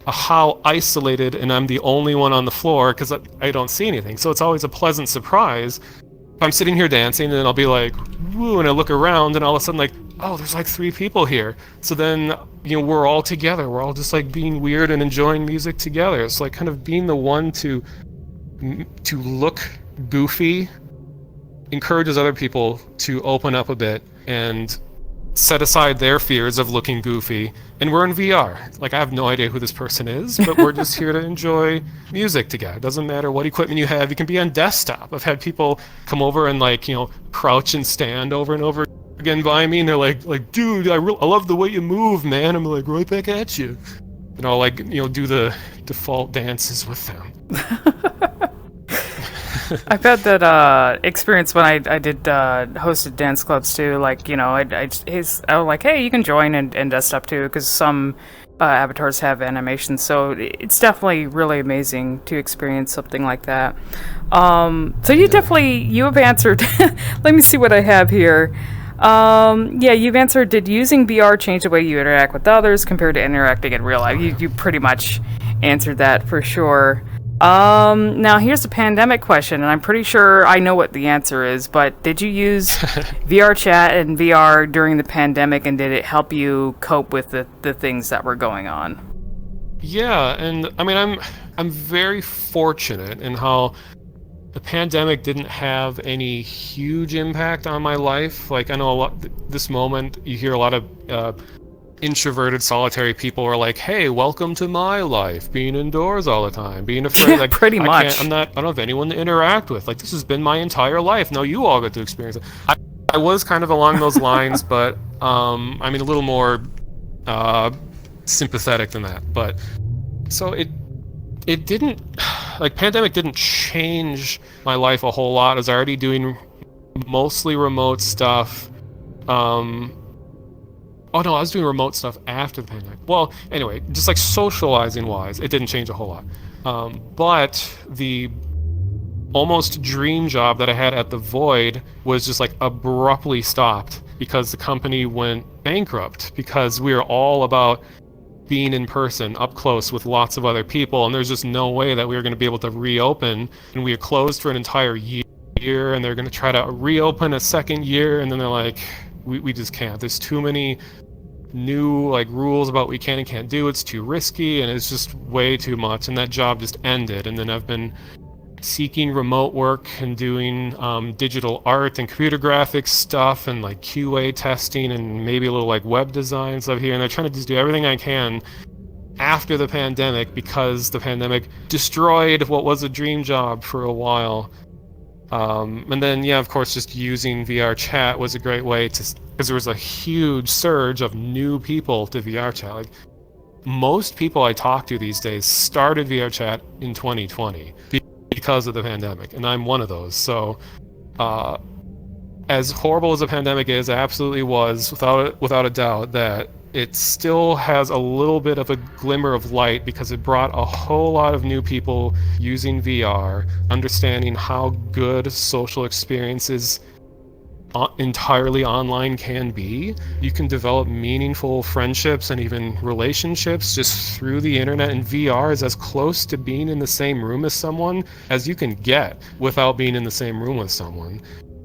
Speaker 2: how isolated and I'm the only one on the floor because I don't see anything. So it's always a pleasant surprise. If I'm sitting here dancing and then I'll be like, woo, and I look around and all of a sudden like, oh, there's like 3 people here. So then, we're all together. We're all just like being weird and enjoying music together. It's like kind of being the one to look goofy encourages other people to open up a bit and set aside their fears of looking goofy. And we're in VR. Like, I have no idea who this person is, but we're just here to enjoy music together. It doesn't matter what equipment you have. You can be on desktop. I've had people come over and like, crouch and stand over and over again by me, and they're like, dude, I love the way you move, man. I'm like, right back at you. And I'll like, do the default dances with them.
Speaker 1: I've had that experience when I did hosted dance clubs too. Like, I was like, hey, you can join and desktop too, because some avatars have animations. So it's definitely really amazing to experience something like that. So you have answered. Let me see what I have here. You've answered, did using VR change the way you interact with others compared to interacting in real life? You pretty much answered that for sure. Now here's a pandemic question, and I'm pretty sure I know what the answer is, but did you use VRChat and VR during the pandemic, and did it help you cope with the things that were going on?
Speaker 2: Yeah, and I mean, I'm very fortunate in how the pandemic didn't have any huge impact on my life. Like, I know this moment, you hear a lot of introverted, solitary people are like, hey, welcome to my life, being indoors all the time, being afraid. Like,
Speaker 1: pretty much.
Speaker 2: I don't have anyone to interact with. Like, this has been my entire life. Now you all get to experience it. I was kind of along those lines, but I mean, a little more sympathetic than that. But so it didn't, like, pandemic didn't change my life a whole lot. I was already doing mostly remote stuff. Oh no, I was doing remote stuff after the pandemic. Well, anyway, just like socializing wise, it didn't change a whole lot. But the almost dream job that I had at the Void was just like abruptly stopped because the company went bankrupt, because we were all about being in person, up close with lots of other people, and there's just no way that we were going to be able to reopen, and we were closed for an entire year, and they're going to try to reopen a second year, and then they're like, we just can't. There's too many new like rules about what we can and can't do. It's too risky, and it's just way too much, and that job just ended. And then I've been seeking remote work and doing digital art and computer graphics stuff and like QA testing and maybe a little like web design stuff here, and they're trying to just do everything I can after the pandemic, because the pandemic destroyed what was a dream job for a while. And then, yeah, of course, just using VRChat was a great way to, because there was a huge surge of new people to VRChat. Like, most people I talk to these days started VRChat in 2020 because of the pandemic, and I'm one of those. So, as horrible as the pandemic is, it absolutely was, without a doubt, that it still has a little bit of a glimmer of light, because it brought a whole lot of new people using VR, understanding how good social experiences entirely online can be. You can develop meaningful friendships and even relationships just through the internet, and VR is as close to being in the same room as someone as you can get without being in the same room with someone.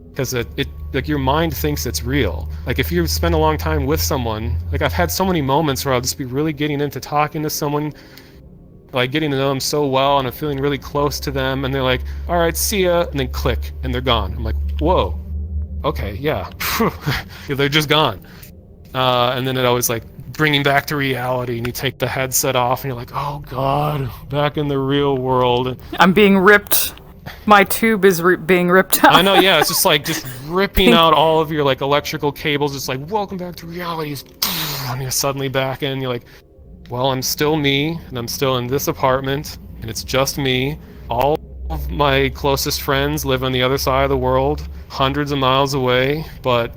Speaker 2: Because it like, your mind thinks it's real. Like, if you spend a long time with someone, like, I've had so many moments where I'll just be really getting into talking to someone, like getting to know them so well, and I'm feeling really close to them, and they're like, all right, see ya, and then click, and they're gone. I'm like, whoa, okay, yeah. They're just gone. And then it always like bringing back to reality, and you take the headset off and you're like, oh god, back in the real world.
Speaker 1: I'm being ripped. My tube is being ripped out.
Speaker 2: I know, yeah, it's just like just ripping out all of your like electrical cables, just like, welcome back to reality. And you're suddenly back in, you're like, well, I'm still me, and I'm still in this apartment, and it's just me. All of my closest friends live on the other side of the world, hundreds of miles away, but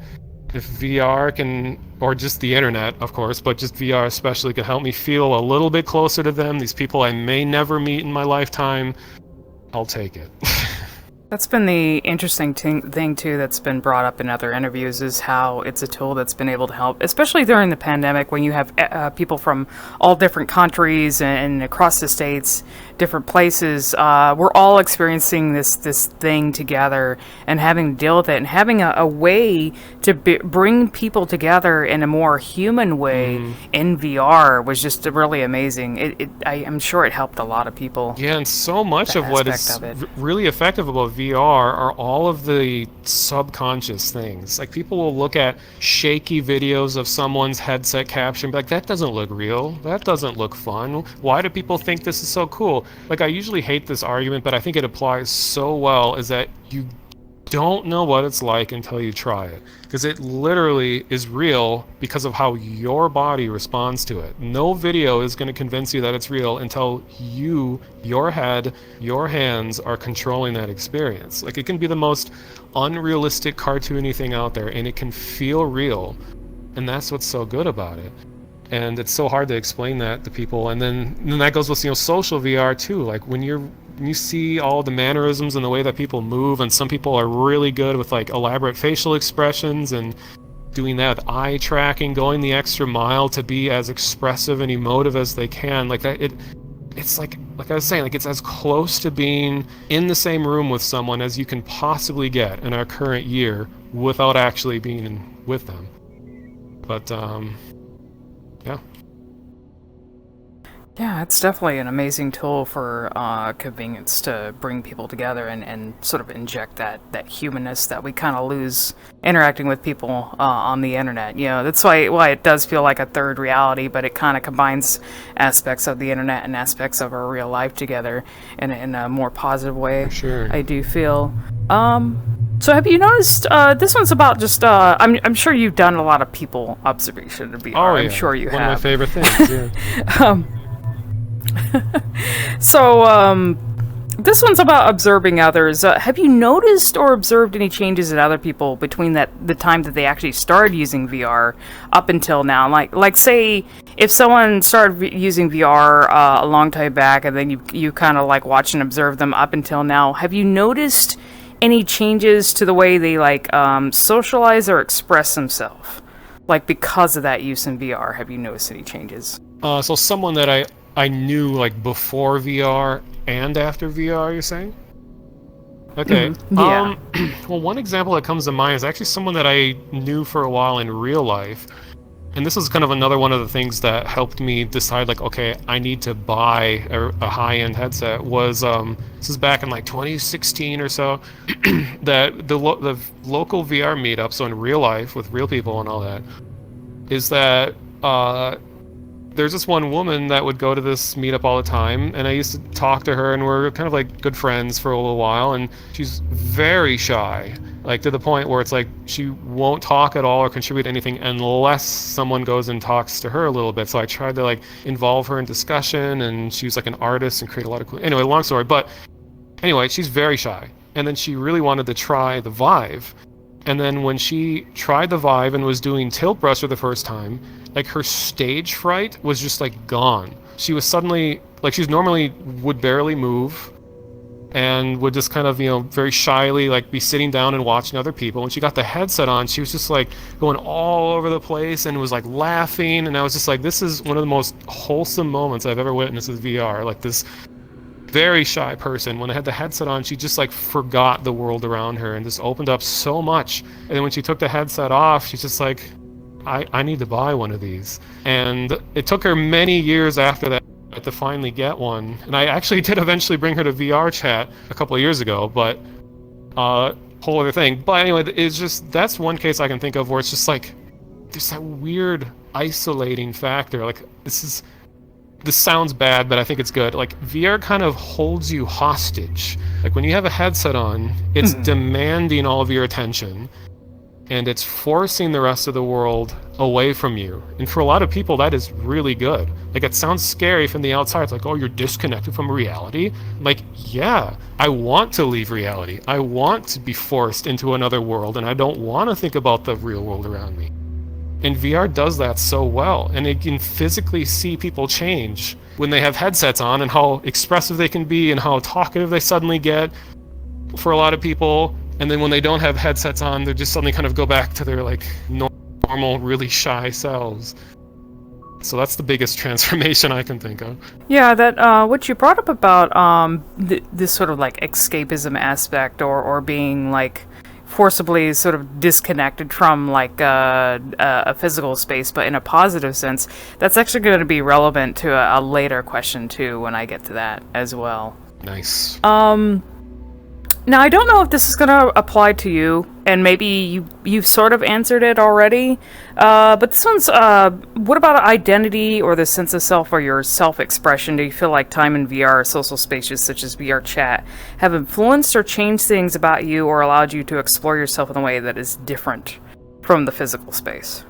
Speaker 2: if VR can, or just the internet, of course, but just VR especially, can help me feel a little bit closer to them, these people I may never meet in my lifetime, I'll take it.
Speaker 1: That's been the interesting thing too that's been brought up in other interviews is how it's a tool that's been able to help, especially during the pandemic when you have people from all different countries and across the states, different places. We're all experiencing this thing together and having to deal with it and having a way to bring people together in a more human way in VR was just really amazing. I'm sure it helped a lot of people.
Speaker 2: Yeah, and so much of what is really effective about VR are all of the subconscious things. Like, people will look at shaky videos of someone's headset capture and be like, that doesn't look real. That doesn't look fun. Why do people think this is so cool? Like, I usually hate this argument, but I think it applies so well, is that you don't know what it's like until you try it, because it literally is real because of how your body responds to it. No video is going to convince you that it's real until your head, your hands are controlling that experience. Like, it can be the most unrealistic cartoony thing out there and it can feel real, and that's what's so good about it. And it's so hard to explain that to people. And then that goes with, social VR too. Like, when you see all the mannerisms and the way that people move, and some people are really good with like elaborate facial expressions and doing that with eye tracking, going the extra mile to be as expressive and emotive as they can. Like that, it's like I was saying, like, it's as close to being in the same room with someone as you can possibly get in our current year without actually being with them. But yeah.
Speaker 1: Yeah, it's definitely an amazing tool for convenience to bring people together and sort of inject that humanness that we kind of lose interacting with people on the internet. That's why it does feel like a third reality, but it kind of combines aspects of the internet and aspects of our real life together in a more positive way.
Speaker 2: For sure.
Speaker 1: I do feel. So have you noticed, this one's about just, I'm sure you've done a lot of people observation of VR.
Speaker 2: Oh, yeah.
Speaker 1: I'm sure you
Speaker 2: have.
Speaker 1: One
Speaker 2: of my favorite things, yeah.
Speaker 1: So, this one's about observing others. Have you noticed or observed any changes in other people between the time that they actually started using VR up until now? Like say, if someone started using VR a long time back, and then you kind of like watch and observe them up until now, have you noticed any changes to the way they socialize or express themselves? Like, because of that use in VR, have you noticed any changes?
Speaker 2: So someone that I knew like before VR and after VR, you're saying? Okay.
Speaker 1: Yeah.
Speaker 2: Well, one example that comes to mind is actually someone that I knew for a while in real life. And this is kind of another one of the things that helped me decide, like, okay, I need to buy a high-end headset. Was this is back in like 2016 or so, that the local VR meetup, so in real life with real people and all that, is that there's this one woman that would go to this meetup all the time, and I used to talk to her, and we're kind of like good friends for a little while, and she's very shy, like to the point where it's like she won't talk at all or contribute anything unless someone goes and talks to her a little bit. So I tried to like involve her in discussion, and she was like an artist and create a lot of cool... Anyway, long story, but anyway, she's very shy. And then she really wanted to try the Vive. And then when she tried the Vive and was doing tilt brush for the first time, like her stage fright was just like gone. She was suddenly, like, she's normally would barely move and would just kind of, very shyly like be sitting down and watching other people. When she got the headset on, she was just like going all over the place and was like laughing. And I was just like, this is one of the most wholesome moments I've ever witnessed with VR. Like, this very shy person, when I had the headset on, she just like forgot the world around her and just opened up so much. And then when she took the headset off, she's just like, I need to buy one of these. And it took her many years after that to finally get one. And I actually did eventually bring her to VRChat a couple of years ago, but whole other thing. But anyway, it's just, that's one case I can think of where it's just like there's that weird isolating factor. Like, this sounds bad, but I think it's good. Like, VR kind of holds you hostage. Like, when you have a headset on, it's demanding all of your attention, and it's forcing the rest of the world away from you. And for a lot of people, that is really good. Like, it sounds scary from the outside. It's like, oh, you're disconnected from reality? Like, yeah, I want to leave reality. I want to be forced into another world, and I don't want to think about the real world around me. And VR does that so well, and it can physically see people change when they have headsets on, and how expressive they can be, and how talkative they suddenly get. for a lot of people, and then when they don't have headsets on, they just suddenly kind of go back to their like normal, really shy selves. So that's the biggest transformation I can think of.
Speaker 1: Yeah, that what you brought up about this sort of like escapism aspect, or being like forcibly sort of disconnected from like a physical space, but in a positive sense. That's actually going to be relevant to a later question too, when I get to that as well.
Speaker 2: Nice.
Speaker 1: Now, I don't know if this is going to apply to you, and maybe you've sort of answered it already, but this one's, what about identity or the sense of self or your self-expression? Do you feel like time in VR or social spaces such as VRChat have influenced or changed things about you or allowed you to explore yourself in a way that is different from the physical space?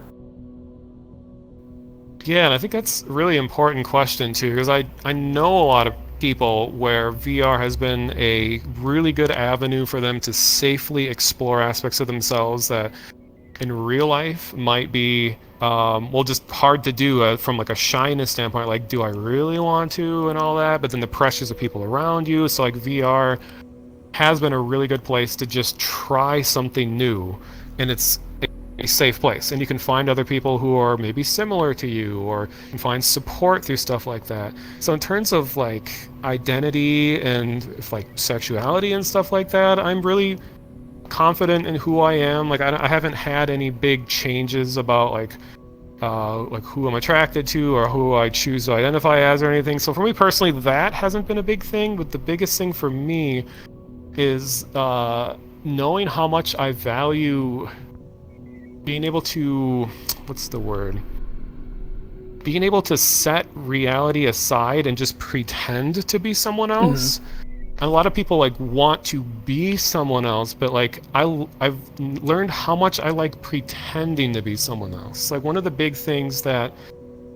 Speaker 2: Yeah, and I think that's a really important question too, because I know a lot of people where VR has been a really good avenue for them to safely explore aspects of themselves that in real life might be just hard to do from like a shyness standpoint, like do I really want to and all that, but then the pressures of people around you. So like VR has been a really good place to just try something new, and it's a safe place, and you can find other people who are maybe similar to you, or you can find support through stuff like that. So in terms of like identity and like sexuality and stuff like that, I'm really confident in who I am. Like I haven't had any big changes about like who I'm attracted to or who I choose to identify as or anything. So for me personally, that hasn't been a big thing. But the biggest thing for me is knowing how much I value being able to, being able to set reality aside and just pretend to be someone else. And a lot of people like want to be someone else, but like I've learned how much I like pretending to be someone else. Like one of the big things that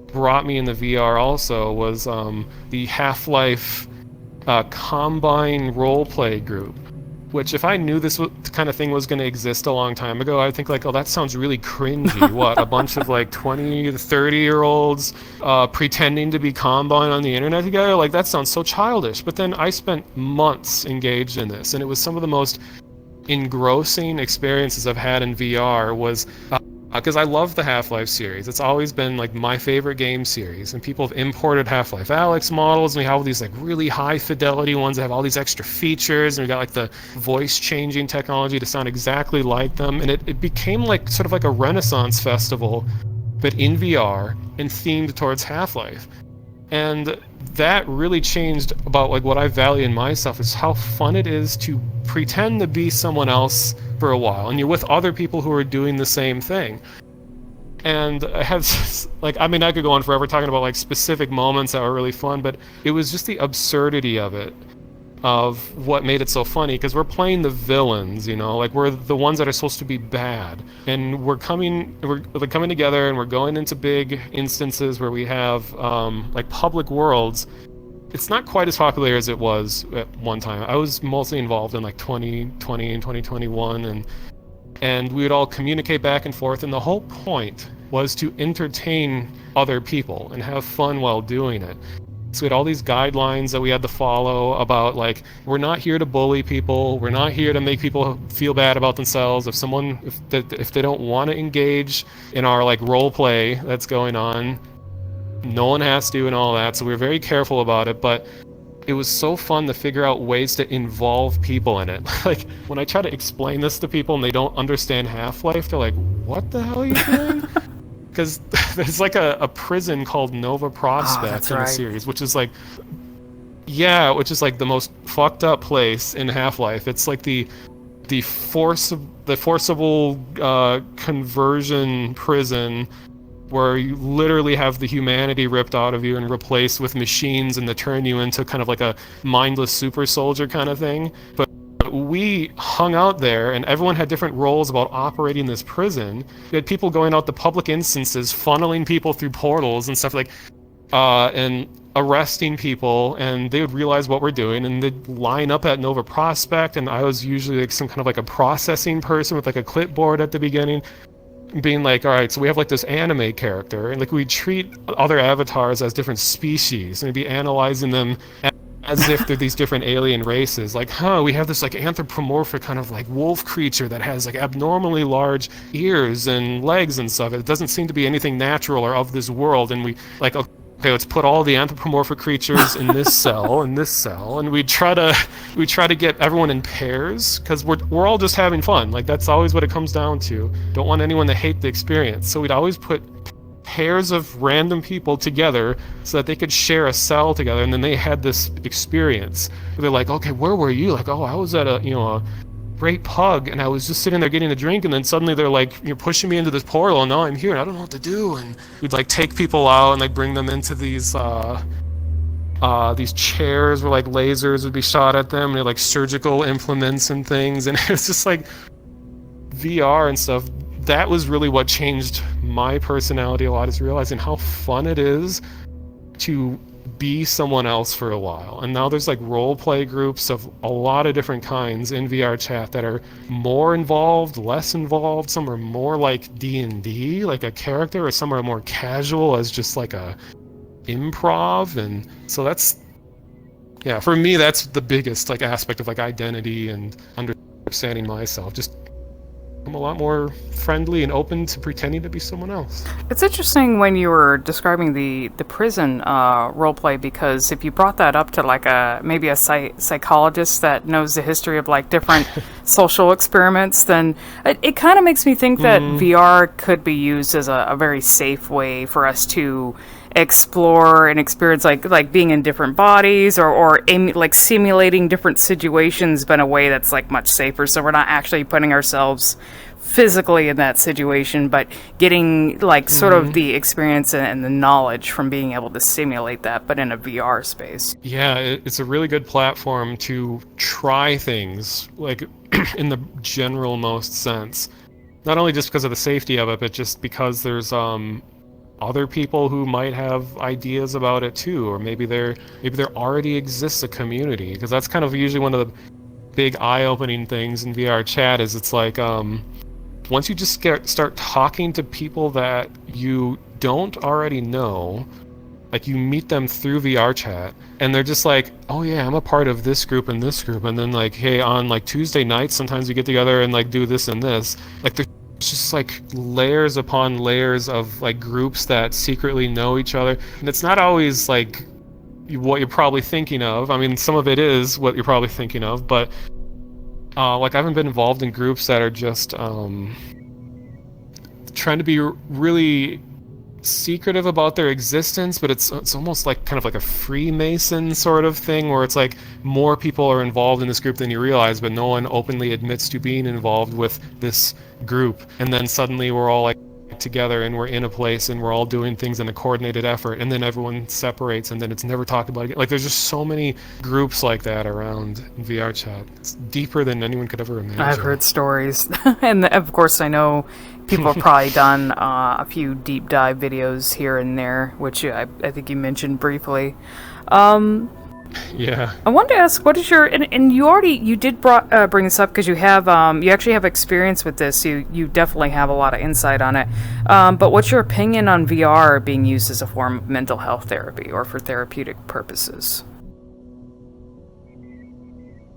Speaker 2: brought me in the VR also was the Half-Life Combine roleplay group. Which, if I knew this kind of thing was going to exist a long time ago, I'd think like, oh, that sounds really cringy. What, a bunch of like 20 to 30-year-olds pretending to be Combine on the internet together? Like, that sounds so childish. But then I spent months engaged in this, and it was some of the most engrossing experiences I've had in VR was... because I love the Half-Life series. It's always been like my favorite game series, and people have imported Half-Life Alyx models, and we have all these like really high fidelity ones that have all these extra features, and we got like the voice changing technology to sound exactly like them, and it became like sort of like a Renaissance festival, but in VR and themed towards Half-Life. And that really changed about like what I value in myself, is how fun it is to pretend to be someone else for a while, and you're with other people who are doing the same thing. And I had like, I mean, I could go on forever talking about like specific moments that were really fun, but it was just the absurdity of it, of what made it so funny, because we're playing the villains, you know, like we're the ones that are supposed to be bad, and we're coming together, and we're going into big instances where we have like public worlds. It's not quite as popular as it was at one time. I was mostly involved in like 2020 and 2021, and we would all communicate back and forth, and the whole point was to entertain other people and have fun while doing it. So we had all these guidelines that we had to follow about like, we're not here to bully people, we're not here to make people feel bad about themselves. If they don't want to engage in our like role play that's going on, no one has to, and all that. So we were very careful about it, but it was so fun to figure out ways to involve people in it. Like when I try to explain this to people and they don't understand Half-Life, they're like, what the hell are you doing? Because there's like a prison called Nova Prospekt in the series, which is like the most fucked up place in Half-Life. It's like the forcible conversion prison where you literally have the humanity ripped out of you and replaced with machines, and to turn you into kind of like a mindless super soldier kind of thing. But we hung out there, and everyone had different roles about operating this prison. We had people going out to public instances, funneling people through portals and stuff like, and arresting people, and they would realize what we're doing, and they'd line up at Nova Prospekt, and I was usually like some kind of like a processing person with like a clipboard at the beginning, being like, all right, so we have like this anime character, and like we treat other avatars as different species, and we'd be analyzing them as if they're these different alien races. Like, we have this like anthropomorphic kind of like wolf creature that has like abnormally large ears and legs and stuff. It doesn't seem to be anything natural or of this world. And we like, okay, let's put all the anthropomorphic creatures in this cell and this cell, and we try to get everyone in pairs because we're all just having fun. Like that's always what it comes down to. Don't want anyone to hate the experience. So we'd always put pairs of random people together so that they could share a cell together, and then they had this experience. They're like, okay, where were you? Like, oh, I was at a great pug, and I was just sitting there getting a drink, and then suddenly they're like, you're pushing me into this portal, and now I'm here, and I don't know what to do. And we'd like take people out and like bring them into these chairs where like lasers would be shot at them, and they're like surgical implements and things, and it's just like VR and stuff. That was really what changed my personality a lot, is realizing how fun it is to be someone else for a while. And now there's like role play groups of a lot of different kinds in VRChat that are more involved, less involved. Some are more like D&D, like a character, or some are more casual as just like a improv. And so that's, yeah, for me, that's the biggest like aspect of like identity and understanding myself. Just I'm a lot more friendly and open to pretending to be someone else.
Speaker 1: It's interesting when you were describing the prison roleplay, because if you brought that up to like maybe a psychologist that knows the history of like different social experiments, then it kind of makes me think that VR could be used as a very safe way for us to explore and experience like being in different bodies or like simulating different situations, but in a way that's like much safer, so we're not actually putting ourselves physically in that situation, but getting like sort of the experience and the knowledge from being able to simulate that, but in a VR space.
Speaker 2: Yeah, it's a really good platform to try things like in the general most sense, not only just because of the safety of it, but just because there's other people who might have ideas about it too, or maybe there already exists a community, because that's kind of usually one of the big eye-opening things in VRChat is it's like once you just start talking to people that you don't already know, like you meet them through VRChat, and they're just like, oh yeah, I'm a part of this group and this group, and then like, hey, on like Tuesday nights sometimes we get together and like do this and this. Like there's just like layers upon layers of like groups that secretly know each other, and it's not always like what you're probably thinking of. I mean, some of it is what you're probably thinking of, but like I haven't been involved in groups that are just trying to be really secretive about their existence, but it's almost like kind of like a Freemason sort of thing, where it's like more people are involved in this group than you realize, but no one openly admits to being involved with this group, and then suddenly we're all like together and we're in a place and we're all doing things in a coordinated effort, and then everyone separates and then it's never talked about again. Like there's just so many groups like that around VRChat. It's deeper than anyone could ever imagine.
Speaker 1: I've heard stories and of course I know people have probably done a few deep dive videos here and there, which I think you mentioned briefly.
Speaker 2: Yeah.
Speaker 1: I wanted to ask, what is your and you did bring this up because you have you actually have experience with this. You definitely have a lot of insight on it. But what's your opinion on VR being used as a form of mental health therapy or for therapeutic purposes?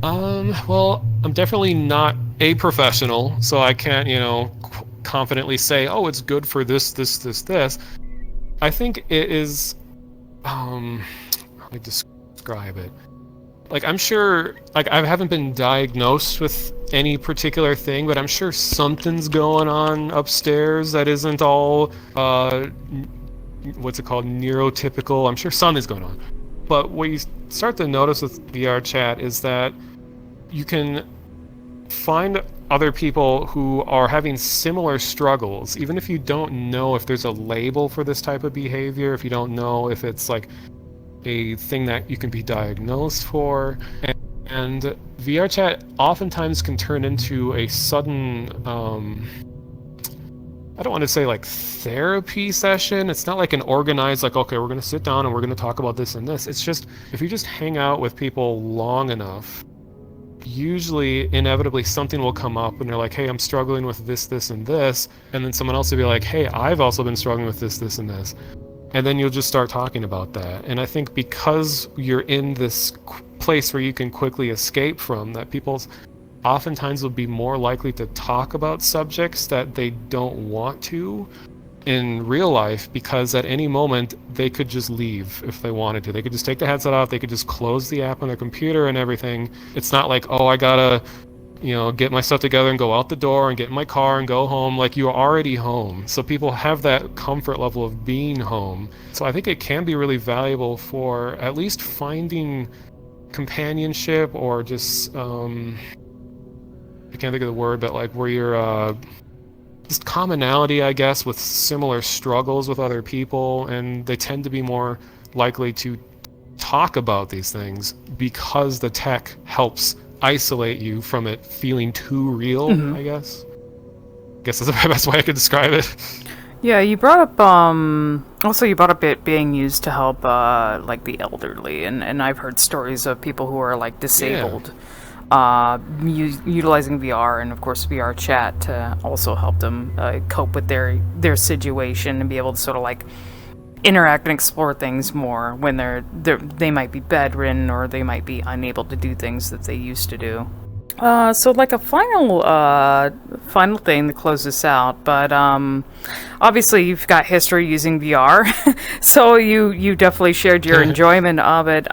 Speaker 2: Well, I'm definitely not a professional, so I can't, confidently say, oh, it's good for this. I think it is, how do I describe it? Like, I'm sure, like, I haven't been diagnosed with any particular thing, but I'm sure something's going on upstairs that isn't all, what's it called, neurotypical. I'm sure something's going on. But what you start to notice with VRChat is that you can find other people who are having similar struggles, even if you don't know if there's a label for this type of behavior, if you don't know if it's like a thing that you can be diagnosed for. And VRChat oftentimes can turn into a sudden, I don't want to say like therapy session. It's not like an organized, like, okay, we're going to sit down and we're going to talk about this and this. It's just, if you just hang out with people long enough, usually, inevitably, something will come up and they're like, hey, I'm struggling with this, and this. And then someone else will be like, hey, I've also been struggling with this, and this. and then you'll just start talking about that. And I think because you're in this place where you can quickly escape from that, people oftentimes will be more likely to talk about subjects that they don't want to in real life, because at any moment they could just leave if they wanted to. They could just take the headset off, they could just close the app on their computer and everything. It's not like, oh, I gotta, get my stuff together and go out the door and get in my car and go home. Like, you're already home. So people have that comfort level of being home. So I think it can be really valuable for at least finding companionship, or just, I can't think of the word, but like where you're, just commonality, I guess, with similar struggles with other people, and they tend to be more likely to talk about these things because the tech helps isolate you from it feeling too real, I guess. That's the best way I could describe it.
Speaker 1: Yeah, you brought up also you brought up it being used to help like the elderly, and I've heard stories of people who are like disabled.
Speaker 2: Yeah.
Speaker 1: Utilizing VR and of course VRChat to also help them cope with their situation and be able to sort of like interact and explore things more when they might be bedridden, or they might be unable to do things that they used to do. So like a final thing to close this out, but obviously you've got history using VR, so you definitely shared your enjoyment of it.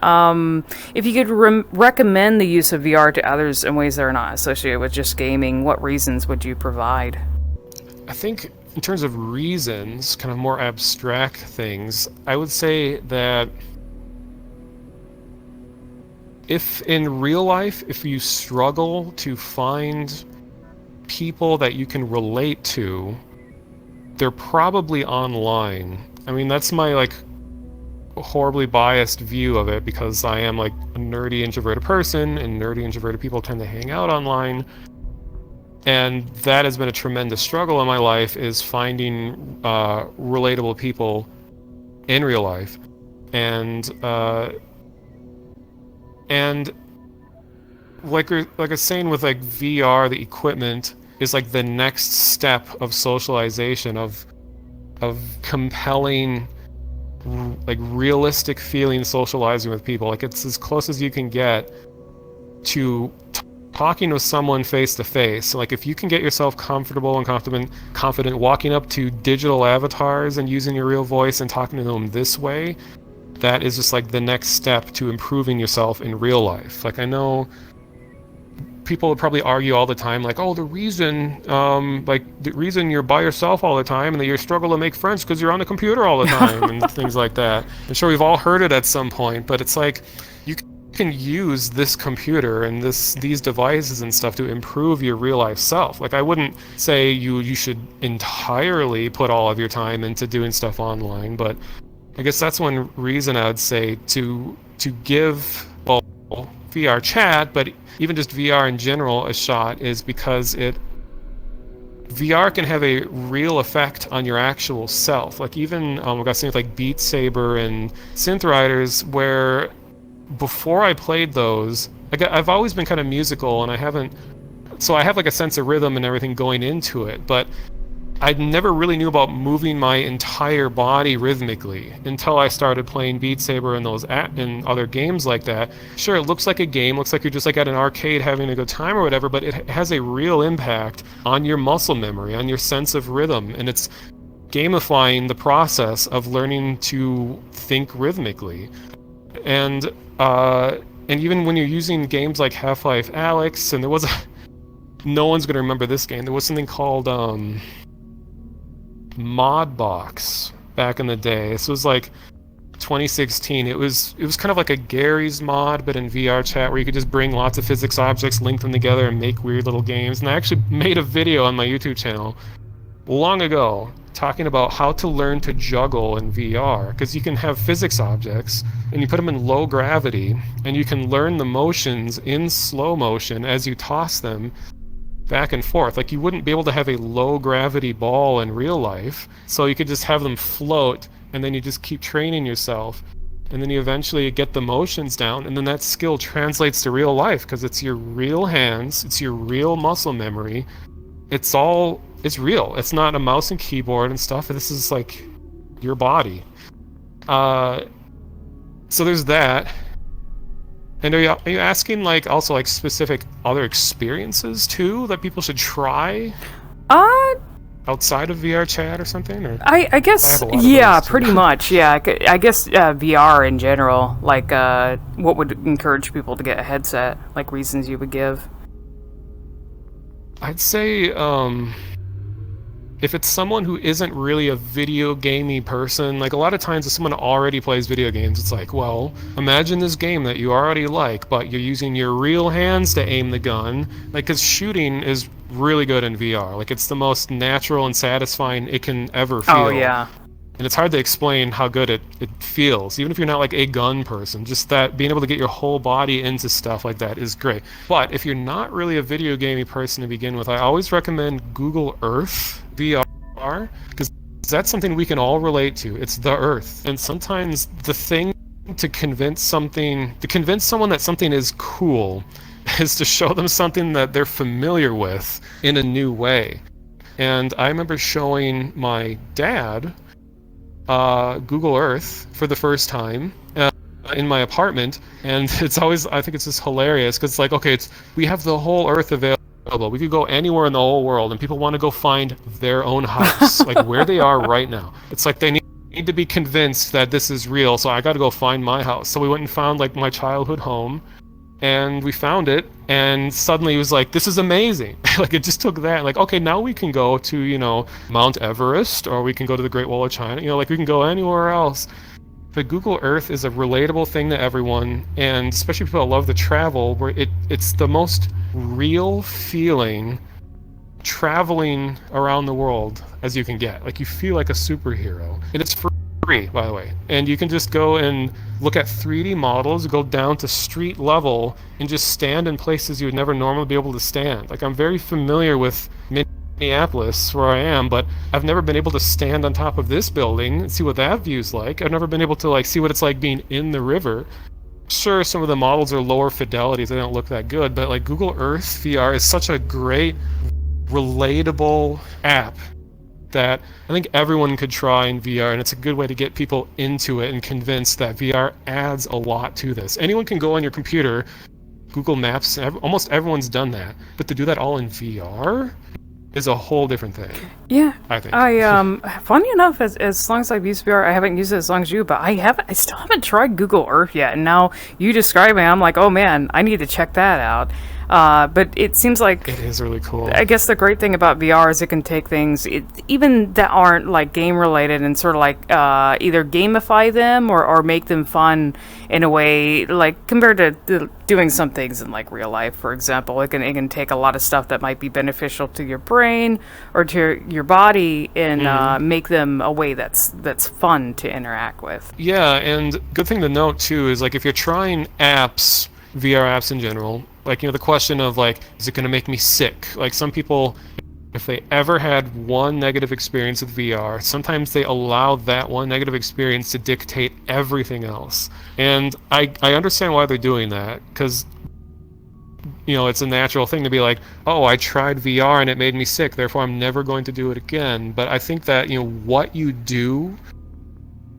Speaker 1: If you could recommend the use of VR to others in ways that are not associated with just gaming, what reasons would you provide?
Speaker 2: I think in terms of reasons, kind of more abstract things, I would say that if in real life, if you struggle to find people that you can relate to, they're probably online. I mean, that's my like horribly biased view of it, because I am like a nerdy introverted person, and nerdy introverted people tend to hang out online. And that has been a tremendous struggle in my life, is finding relatable people in real life. And like I was saying with like VR, the equipment is like the next step of socialization, of compelling, like realistic feeling socializing with people. Like, it's as close as you can get to talking with someone face to face. So like, if you can get yourself comfortable and confident walking up to digital avatars and using your real voice and talking to them this way, that is just like the next step to improving yourself in real life. Like, I know people would probably argue all the time, like, oh, the reason you're by yourself all the time and that you struggle to make friends because you're on the computer all the time and things like that. I'm sure we've all heard it at some point, but it's like, you can use this computer and these devices and stuff to improve your real life self. Like, I wouldn't say you should entirely put all of your time into doing stuff online, but I guess that's one reason I would say to give, well, VRChat, but even just VR in general, a shot, is because VR can have a real effect on your actual self. Like, even we got things like Beat Saber and Synth Riders, where before I played those, I've always been kind of musical, and I have like a sense of rhythm and everything going into it, but I never really knew about moving my entire body rhythmically until I started playing Beat Saber and and other games like that. Sure, it looks like a game, looks like you're just like at an arcade having a good time or whatever, but it has a real impact on your muscle memory, on your sense of rhythm, and it's gamifying the process of learning to think rhythmically. And even when you're using games like Half-Life Alyx, and no one's going to remember this game, there was something called Modbox back in the day. This was like 2016. It was kind of like a Gary's mod, but in VRChat, where you could just bring lots of physics objects, link them together, and make weird little games. And I actually made a video on my YouTube channel long ago talking about how to learn to juggle in VR, because you can have physics objects and you put them in low gravity, and you can learn the motions in slow motion as you toss them back and forth. Like, you wouldn't be able to have a low gravity ball in real life, so you could just have them float, and then you just keep training yourself, and then you eventually get the motions down, and then that skill translates to real life, because it's your real hands, it's your real muscle memory, it's real. It's not a mouse and keyboard and stuff. This is like your body. So there's that. And are you asking like also like specific other experiences too that people should try
Speaker 1: Uh,
Speaker 2: outside of VRChat or something? Or
Speaker 1: I guess,
Speaker 2: have a lot of
Speaker 1: yeah,
Speaker 2: those, too.
Speaker 1: pretty much, yeah. I guess VR in general, like, what would encourage people to get a headset? Like, reasons you would give?
Speaker 2: I'd say if it's someone who isn't really a video gamey person, like a lot of times if someone already plays video games, it's like, well, imagine this game that you already like, but you're using your real hands to aim the gun. Like, because shooting is really good in VR. Like, it's the most natural and satisfying it can ever feel.
Speaker 1: Oh, yeah.
Speaker 2: And it's hard to explain how good it feels, even if you're not like a gun person. Just that being able to get your whole body into stuff like that is great. But if you're not really a video gaming person to begin with, I always recommend Google Earth VR, because that's something we can all relate to. It's the Earth. And sometimes the thing to convince someone that something is cool is to show them something that they're familiar with in a new way. And I remember showing my dad Google Earth for the first time in my apartment, and I think it's just hilarious because it's like, okay, we have the whole Earth available. We could go anywhere in the whole world, and people want to go find their own house, like where they are right now. It's like they need to be convinced that this is real, so I got to go find my house. So we went and found like my childhood home, and we found it, and suddenly it was like, this is amazing. Like, it just took that, like, okay, now we can go to, Mount Everest, or we can go to the Great Wall of China, like we can go anywhere else. But Google Earth is a relatable thing to everyone, and especially people that love to travel, where it's the most real feeling traveling around the world as you can get. Like, you feel like a superhero. And it's free, by the way. And you can just go and look at 3D models, go down to street level, and just stand in places you would never normally be able to stand. Like, I'm very familiar with Minneapolis, where I am, but I've never been able to stand on top of this building and see what that view's like. I've never been able to, like, see what it's like being in the river. Sure, some of the models are lower fidelities, they don't look that good, but, like, Google Earth VR is such a great, relatable app that I think everyone could try in VR, and it's a good way to get people into it and convinced that VR adds a lot to this. Anyone can go on your computer, Google Maps, almost everyone's done that, but to do that all in VR is a whole different thing.
Speaker 1: Yeah,
Speaker 2: I think.
Speaker 1: Funny enough, as long as I've used VR, I haven't used it as long as you, but I still haven't tried Google Earth yet, and now you describing it, I'm like, oh man, I need to check that out. But it seems like
Speaker 2: it is really cool.
Speaker 1: I guess the great thing about VR is it can take things, even that aren't like game related, and sort of like either gamify them or make them fun in a way, like compared to doing some things in like real life. For example, it can take a lot of stuff that might be beneficial to your brain or to your body and make them a way that's fun to interact with.
Speaker 2: Yeah, and good thing to note too is, like, if you're trying apps, VR apps in general, like, the question of, like, is it going to make me sick? Like, some people, if they ever had one negative experience with VR, sometimes they allow that one negative experience to dictate everything else. And I understand why they're doing that, because, it's a natural thing to be like, oh, I tried VR and it made me sick, therefore I'm never going to do it again. But I think that, what you do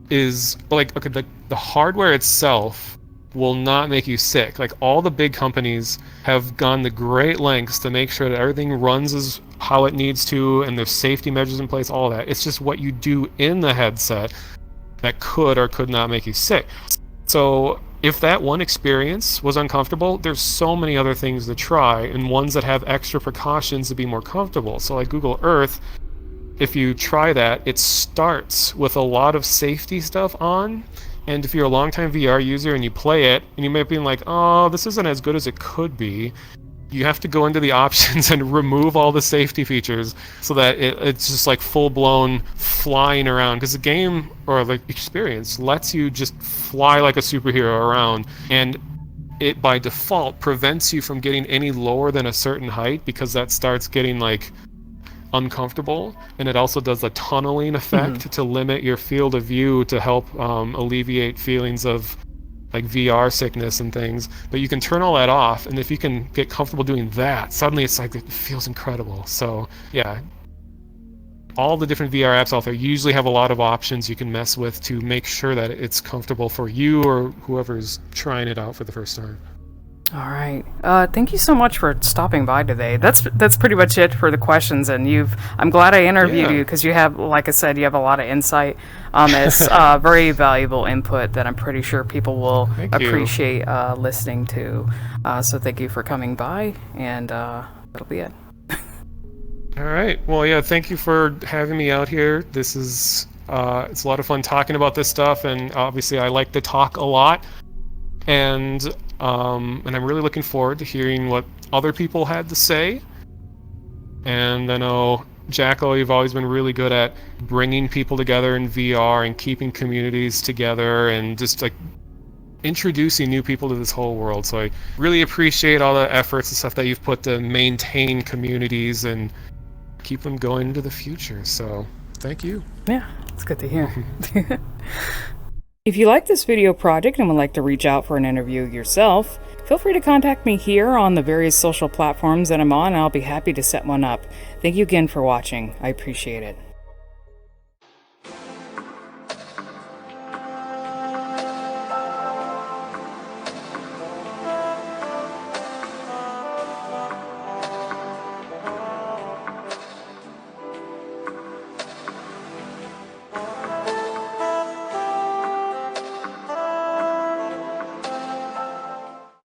Speaker 2: is, like, okay, the hardware itself will not make you sick. Like, all the big companies have gone to great lengths to make sure that everything runs as how it needs to, and there's safety measures in place, all that. It's just what you do in the headset that could or could not make you sick. So if that one experience was uncomfortable, there's so many other things to try, and ones that have extra precautions to be more comfortable. So like Google Earth, if you try that, it starts with a lot of safety stuff on. And if you're a longtime VR user and you play it, and you might be like, oh, this isn't as good as it could be, you have to go into the options and remove all the safety features so that it's just like full-blown flying around. Because the game, or the experience, lets you just fly like a superhero around. And it, by default, prevents you from getting any lower than a certain height, because that starts getting, like, uncomfortable. And it also does a tunneling effect to limit your field of view to help alleviate feelings of, like, VR sickness and things. But you can turn all that off, and if you can get comfortable doing that, suddenly it's like, it feels incredible. So yeah, all the different VR apps out there usually have a lot of options you can mess with to make sure that it's comfortable for you or whoever's trying it out for the first time.
Speaker 1: All right. Thank you so much for stopping by today. That's pretty much it for the questions. And I'm glad I interviewed you because you have, like I said, you have a lot of insight on this. Very valuable input that I'm pretty sure people will appreciate listening to. So thank you for coming by, and that'll be it.
Speaker 2: All right. Well, yeah. Thank you for having me out here. This is it's a lot of fun talking about this stuff, and obviously I like to talk a lot. And I'm really looking forward to hearing what other people had to say. And I know, Jackal, you've always been really good at bringing people together in VR and keeping communities together and just like introducing new people to this whole world. So I really appreciate all the efforts and stuff that you've put to maintain communities and keep them going into the future. So thank you.
Speaker 1: Yeah, it's good to hear. If you like this video project and would like to reach out for an interview yourself, feel free to contact me here on the various social platforms that I'm on, and I'll be happy to set one up. Thank you again for watching. I appreciate it.